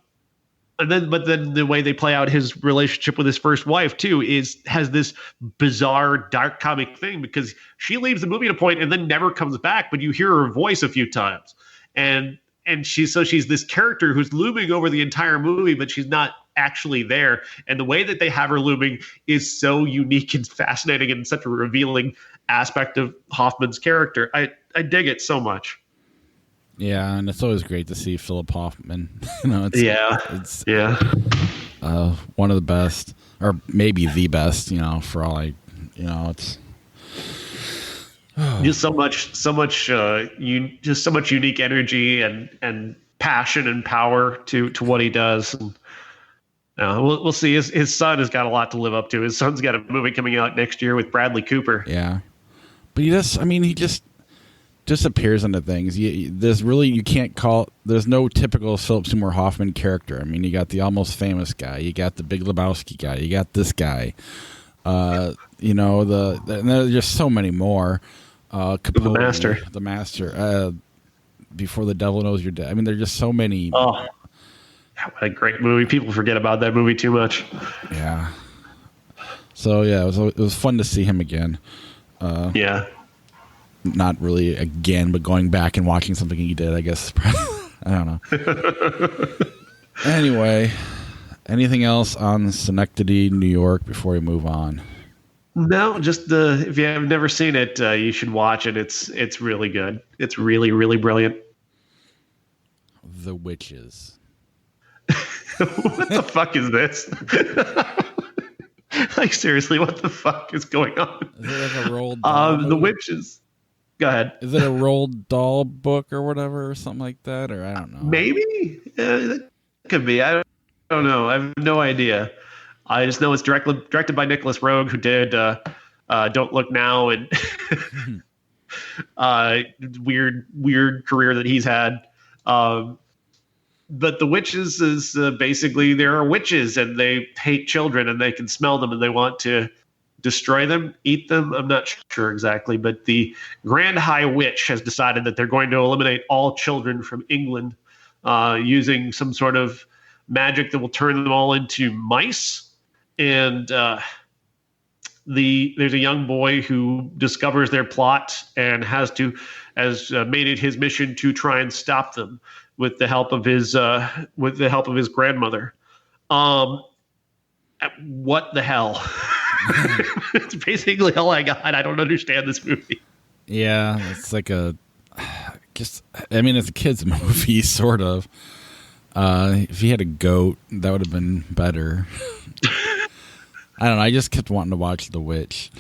then the way they play out his relationship with his first wife too has this bizarre dark comic thing, because she leaves the movie at a point and then never comes back, but you hear her voice a few times, and she's this character who's looming over the entire movie, but she's not actually there. And the way that they have her looming is so unique and fascinating and such a revealing aspect of Hoffman's character. I dig it so much. Yeah, and it's always great to see Philip Hoffman. It's one of the best, or maybe the best. For all it's just so much unique energy and passion and power to what he does. And, we'll see. His son has got a lot to live up to. His son's got a movie coming out next year with Bradley Cooper. Yeah, but he just disappears into things. You can't call. There's no typical Philip Seymour Hoffman character. You got the Almost Famous guy. You got the Big Lebowski guy. You got this guy. And there's just so many more. Capote, the Master. Before the Devil Knows You're Dead. There's just so many. Oh, what a great movie! People forget about that movie too much. Yeah. So yeah, it was fun to see him again. Yeah. Not really again, but going back and watching something he did, I guess. I don't know. Anyway, anything else on Schenectady, New York before we move on? No, just if you have never seen it, you should watch it. It's really good. It's really, really brilliant. The Witches. What the fuck is this? Like, seriously, what the fuck is going on? Is it like a Roald Dahl The Witches. Go ahead. Is it a Roald Dahl book or whatever, or something like that? Or I don't know. Maybe. That could be. I don't know. I have no idea. I just know it's directed by Nicholas Roeg, who did Don't Look Now and weird career that he's had. But the Witches is basically, there are witches and they hate children and they can smell them and they want to destroy them, eat them. I'm not sure exactly, but the Grand High Witch has decided that they're going to eliminate all children from England using some sort of magic that will turn them all into mice. And there's a young boy who discovers their plot and has made it his mission to try and stop them with the help of his grandmother. What the hell? It's basically all I got. I don't understand this movie. Yeah, it's like it's a kid's movie, sort of. If he had a goat, that would have been better. I don't know. I just kept wanting to watch The Witch.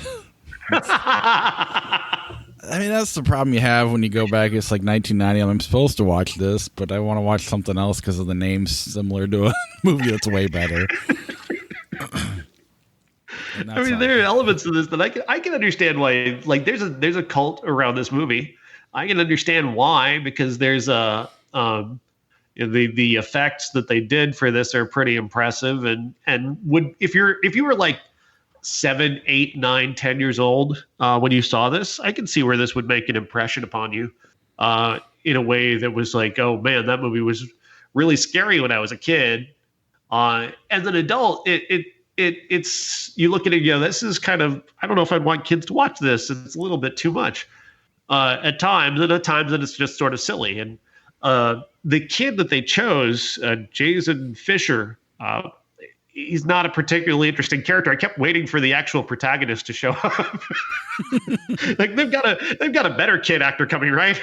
That's the problem you have when you go back. It's like 1990. I'm supposed to watch this, but I want to watch something else because of the name's similar to a movie that's way better. There are elements of this that I can understand why. Like, there's a cult around this movie. I can understand why, because there's the effects that they did for this are pretty impressive, and would if you were like 7, 8, 9, 10 years old when you saw this, I can see where this would make an impression upon you in a way that was like, oh man, that movie was really scary when I was a kid. As an adult, it's you look at it, this is kind of, I don't know if I'd want kids to watch this. It's a little bit too much at times, and at times that it's just sort of silly. And the kid that they chose, Jason Fisher, he's not a particularly interesting character. I kept waiting for the actual protagonist to show up. Like, they've got a better kid actor coming, right?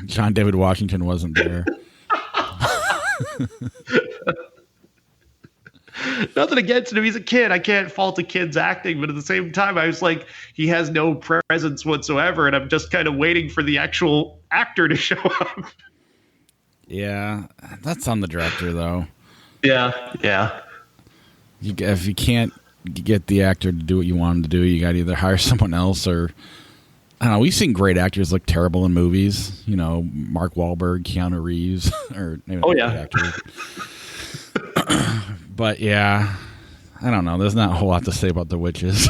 John David Washington wasn't there. Nothing against him. He's a kid. I can't fault a kid's acting, but at the same time, I was like, he has no presence whatsoever, and I'm just kind of waiting for the actual actor to show up. Yeah, that's on the director, though. Yeah. If you can't get the actor to do what you want him to do, you got to either hire someone else or, I don't know. We've seen great actors look terrible in movies. Mark Wahlberg, Keanu Reeves, or maybe actors. But yeah, I don't know. There's not a whole lot to say about The Witches.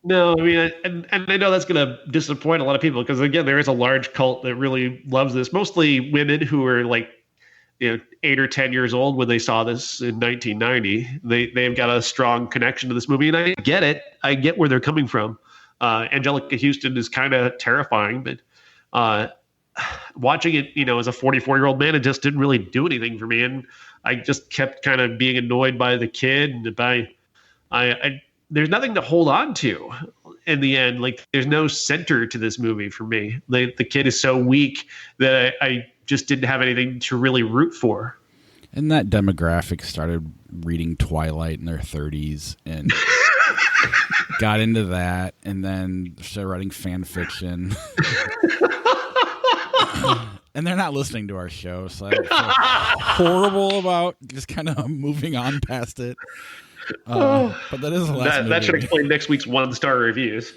No, and I know that's going to disappoint a lot of people because, again, there is a large cult that really loves this. Mostly women who are like, 8 or 10 years old when they saw this in 1990. They've got a strong connection to this movie, and I get it. I get where they're coming from. Angelica Houston is kind of terrifying, but watching it, as a 44-year-old man, it just didn't really do anything for me, and I just kept kind of being annoyed by the kid and there's nothing to hold on to in the end. Like, there's no center to this movie for me. The kid is so weak that I just didn't have anything to really root for. And that demographic started reading Twilight in their 30s and got into that, and then started writing fan fiction. And they're not listening to our show, so I don't feel horrible about just kind of moving on past it. But that is the last movie. That should explain next week's 1-star reviews.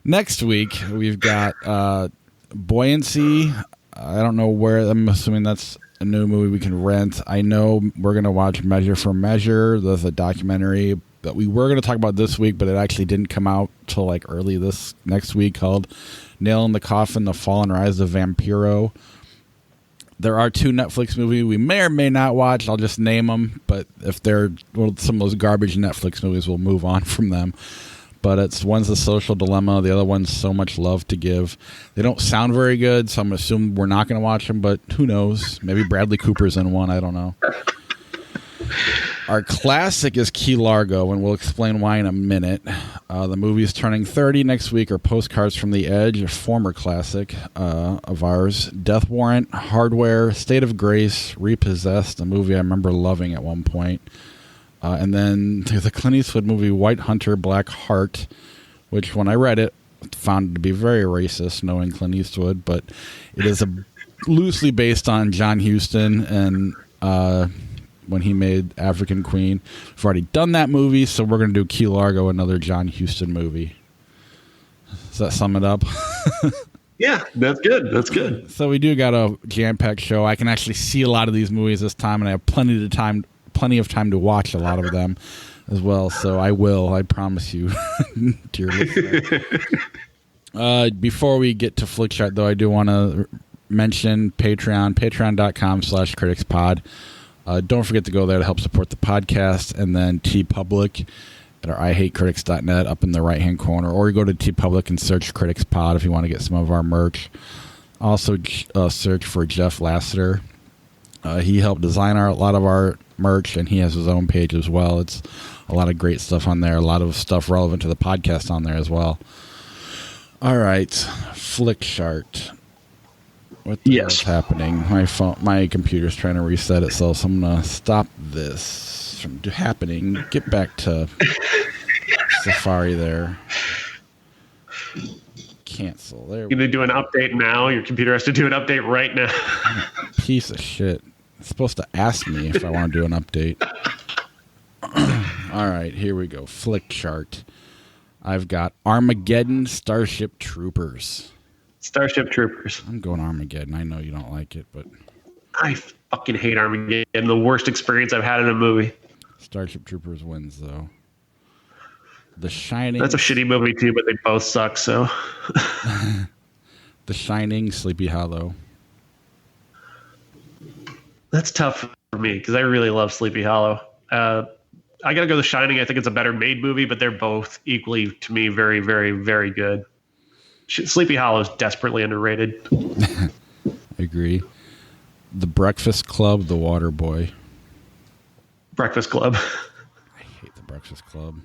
Next week, we've got Buoyancy. I don't know where. I'm assuming that's a new movie we can rent. I know we're going to watch Measure for Measure. There's a documentary that we were going to talk about this week, but it actually didn't come out till like early this next week, called Nail in the Coffin, The Fall and Rise of Vampiro. There are 2 Netflix movies we may or may not watch. I'll just name them, but if they're some of those garbage Netflix movies, we'll move on from them. But one's The Social Dilemma, the other one's So Much Love to Give. They don't sound very good, so I'm going to assume we're not going to watch them, but who knows? Maybe Bradley Cooper's in one, I don't know. Our classic is Key Largo, and we'll explain why in a minute. The movie is turning 30 next week, or Postcards from the Edge, a former classic of ours. Death Warrant, Hardware, State of Grace, Repossessed, a movie I remember loving at one point. And then there's a Clint Eastwood movie, White Hunter, Black Heart, which when I read it, found to be very racist, knowing Clint Eastwood, but it is loosely based on John Huston and when he made African Queen. We've already done that movie, so we're going to do Key Largo, another John Huston movie. Does that sum it up? Yeah, that's good. That's good. So we do got a jam-packed show. I can actually see a lot of these movies this time, and I have plenty of time to watch a lot of them as well. So I promise you, dear listener. Before we get to Flick Chart, though, I do want to mention Patreon, patreon.com/criticspod. Don't forget to go there to help support the podcast, and then TeePublic at our ihatecritics.net up in the right-hand corner, or you go to TeePublic and search Critics Pod if you want to get some of our merch. Also, search for Jeff Lasseter. He helped design a lot of our merch, and he has his own page as well. It's a lot of great stuff on there, a lot of stuff relevant to the podcast on there as well. All right, Flickchart. What the hell is happening? My computer's trying to reset itself, so I'm going to stop this from happening. Get back to Safari there. Cancel. There. You're going to do an update now? Your computer has to do an update right now. Piece of shit. It's supposed to ask me if I want to do an update. All right, here we go. Flickchart. I've got Armageddon, Starship Troopers. Starship Troopers. I'm going Armageddon. I know you don't like it, but I fucking hate Armageddon. The worst experience I've had in a movie. Starship Troopers wins, though. The Shining. That's a shitty movie, too, but they both suck, so. The Shining, Sleepy Hollow. That's tough for me, because I really love Sleepy Hollow. I got to go The Shining. I think it's a better made movie, but they're both equally, to me, very, very, very good. Sleepy Hollow is desperately underrated. I agree. The Breakfast Club, The Water Boy. Breakfast Club. I hate The Breakfast Club.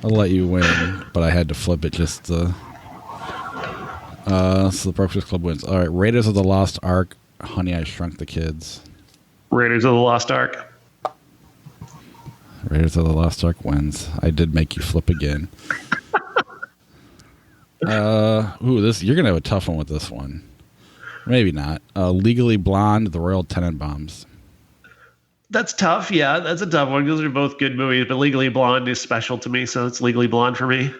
I'll let you win, but I had to flip it just to... so The Breakfast Club wins. All right, Raiders of the Lost Ark, Honey, I Shrunk the Kids. Raiders of the Lost Ark. Raiders of the Lost Ark wins. I did make you flip again. You're gonna have a tough one with this one. Maybe not. Legally Blonde, The Royal Tenenbaums. That's tough. Yeah, that's a tough one. Those are both good movies, but Legally Blonde is special to me, so it's Legally Blonde for me.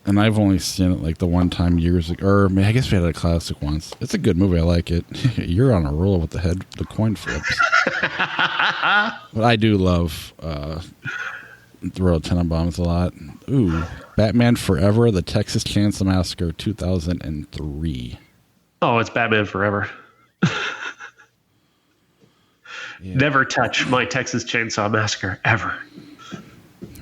And I've only seen it like the one time years ago, or I guess we had a classic once. It's a good movie. I like it. You're on a roll with the coin flips. But I do love The Royal Tenenbaums a lot. Ooh, Batman Forever, The Texas Chainsaw Massacre, 2003. Oh, it's Batman Forever. Yeah. Never touch my Texas Chainsaw Massacre, ever.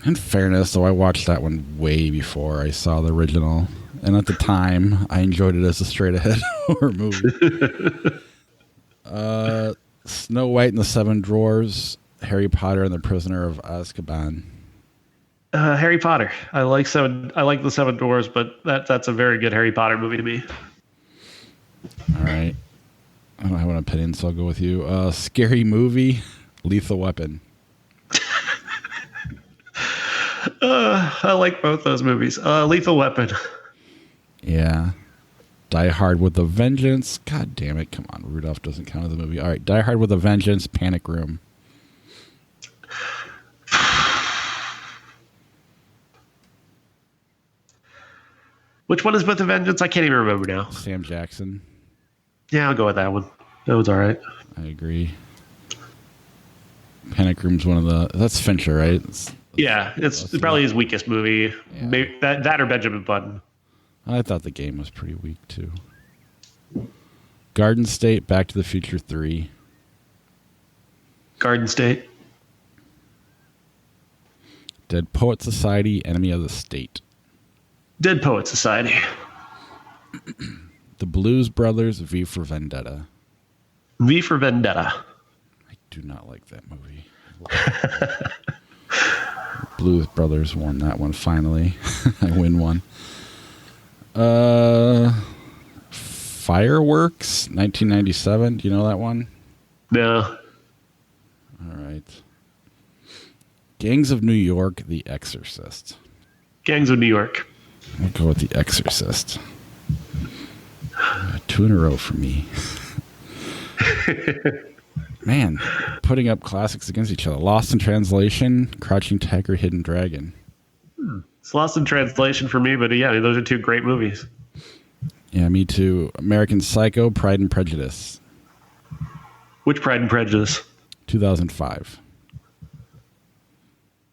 In fairness, though, I watched that one way before I saw the original. And at the time, I enjoyed it as a straight-ahead horror movie. Snow White and the Seven Dwarfs, Harry Potter and the Prisoner of Azkaban. Harry Potter. I like the Seven Dwarfs, but that's a very good Harry Potter movie to me. All right. I don't have an opinion, so I'll go with you. Scary Movie, Lethal Weapon. I like both those movies. Lethal Weapon. Yeah. Die Hard with a Vengeance. God damn it. Come on. Rudolph doesn't count as a movie. All right. Die Hard with a Vengeance, Panic Room. Which one is with a Vengeance? I can't even remember now. Sam Jackson. Yeah, I'll go with that one. That one's all right. I agree. Panic Room's one of the... That's Fincher, right? It's probably his weakest movie. Yeah. Maybe that or Benjamin Button. I thought the game was pretty weak, too. Garden State, Back to the Future 3. Garden State. Dead Poet Society, Enemy of the State. Dead Poet Society. The Blues Brothers, V for Vendetta. V for Vendetta. I do not like that movie. Blues Brothers won that one finally. I win one. Fireworks, 1997. Do you know that one? No. All right. Gangs of New York, The Exorcist. Gangs of New York. I'll go with The Exorcist. 2 in a row for me. Man, putting up classics against each other. Lost in Translation, Crouching Tiger, Hidden Dragon. It's lost in translation for me, but yeah, those are two great movies. Yeah, me too. American Psycho, Pride and Prejudice. Which Pride and Prejudice? 2005.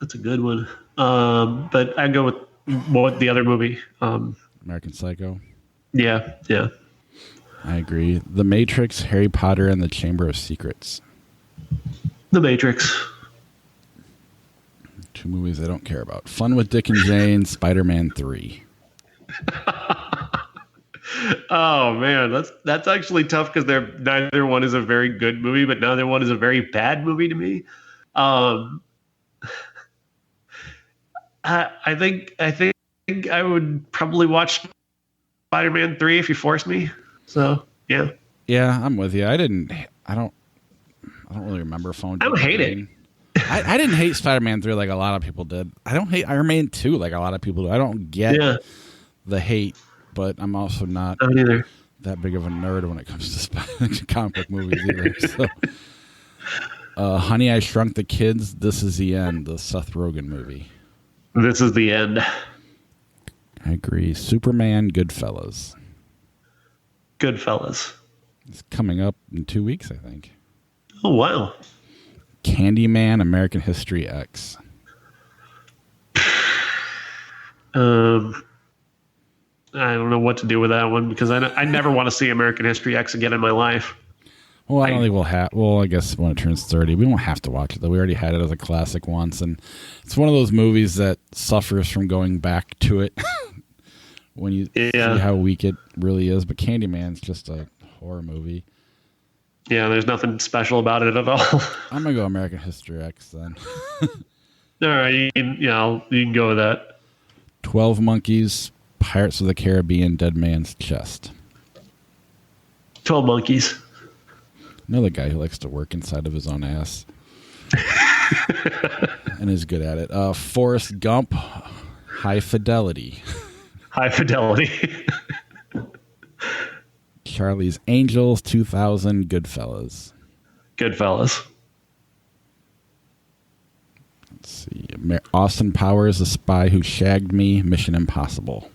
That's a good one. But I'd go with the other movie. American Psycho. Yeah, yeah. I agree. The Matrix, Harry Potter, and the Chamber of Secrets. The Matrix. 2 movies I don't care about. Fun with Dick and Jane, Spider-Man 3. Oh man, that's actually tough because neither one is a very good movie, but neither one is a very bad movie to me. I think I would probably watch Spider-Man 3 if you forced me. So yeah. Yeah, I'm with you. I don't really remember phone. I don't hate it. I didn't hate Spider-Man 3 like a lot of people did. I don't hate Iron Man 2 like a lot of people do. I don't get the hate, but I'm also not that big of a nerd when it comes to comic book movies either. So, Honey, I Shrunk the Kids, This Is the End, the Seth Rogen movie. This is the end. I agree. Superman, Goodfellas. Goodfellas. It's coming up in 2 weeks, I think. Oh, wow. Candyman, American History X. I don't know what to do with that one because I never want to see American History X again in my life. Well, I don't think we'll have. Well, I guess when it turns 30, we won't have to watch it, though. We already had it as a classic once, and it's one of those movies that suffers from going back to it when you see how weak it really is. But Candyman's just a horror movie. Yeah, there's nothing special about it at all. I'm going to go American History X then. All right, you can go with that. 12 Monkeys, Pirates of the Caribbean, Dead Man's Chest. 12 Monkeys. Another guy who likes to work inside of his own ass. And is good at it. Forrest Gump, High Fidelity. High Fidelity. Charlie's Angels, 2000, Goodfellas. Goodfellas. Let's see. Austin Powers, The Spy Who Shagged Me, Mission Impossible.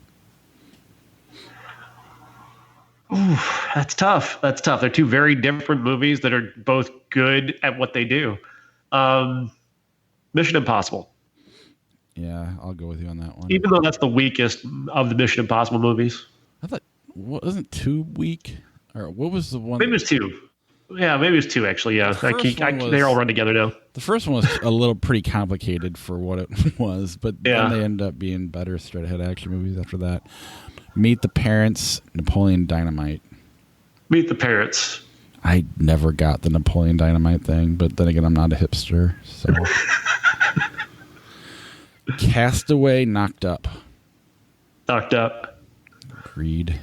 Ooh, that's tough. That's tough. They're two very different movies that are both good at what they do. Mission Impossible. Yeah, I'll go with you on that one. Even though that's the weakest of the Mission Impossible movies. I thought, wasn't 2 weak? Or what was the one? Maybe it was 2. Yeah, maybe it was 2 actually. Yeah, they all run together now. The first one was a little pretty complicated for what it was, but then they end up being better straight ahead action movies after that. Meet the Parents, Napoleon Dynamite. Meet the Parents. I never got the Napoleon Dynamite thing, but then again, I'm not a hipster, so. Castaway, Knocked Up. Knocked Up. Agreed.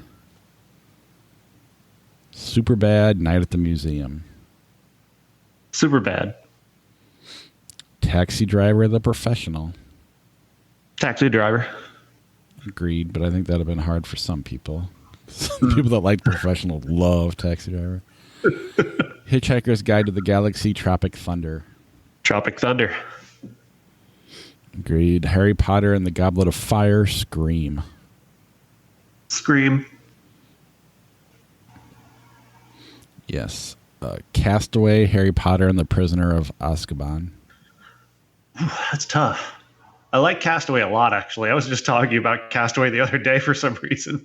Superbad, Night at the Museum. Superbad. Taxi Driver, The Professional. Taxi Driver. Agreed, but I think that'd have been hard for some people. Some people that like Professional love Taxi Driver. Hitchhiker's Guide to the Galaxy, Tropic Thunder. Tropic Thunder. Agreed. Harry Potter and the Goblet of Fire, Scream. Scream. Yes. Castaway, Harry Potter and the Prisoner of Azkaban. That's tough. I like Castaway a lot, actually. I was just talking about Castaway the other day for some reason.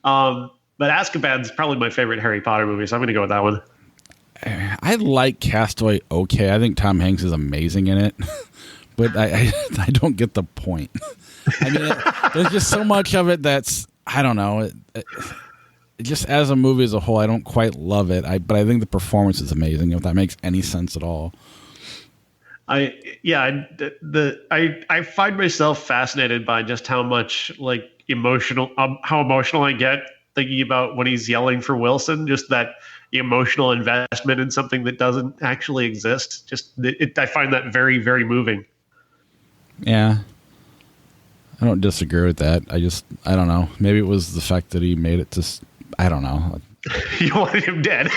But Azkaban's probably my favorite Harry Potter movie, so I'm going to go with that one. I like Castaway okay. I think Tom Hanks is amazing in it. But I don't get the point. I mean, there's just so much of it that's, I don't know. It just as a movie as a whole, I don't quite love it. But I think the performance is amazing, if that makes any sense at all. I find myself fascinated by just how much how emotional I get thinking about when he's yelling for Wilson. Just that emotional investment in something that doesn't actually exist. I find that very, very moving. Yeah, I don't disagree with that. I don't know. Maybe it was the fact that he made it to. I don't know. You wanted him dead.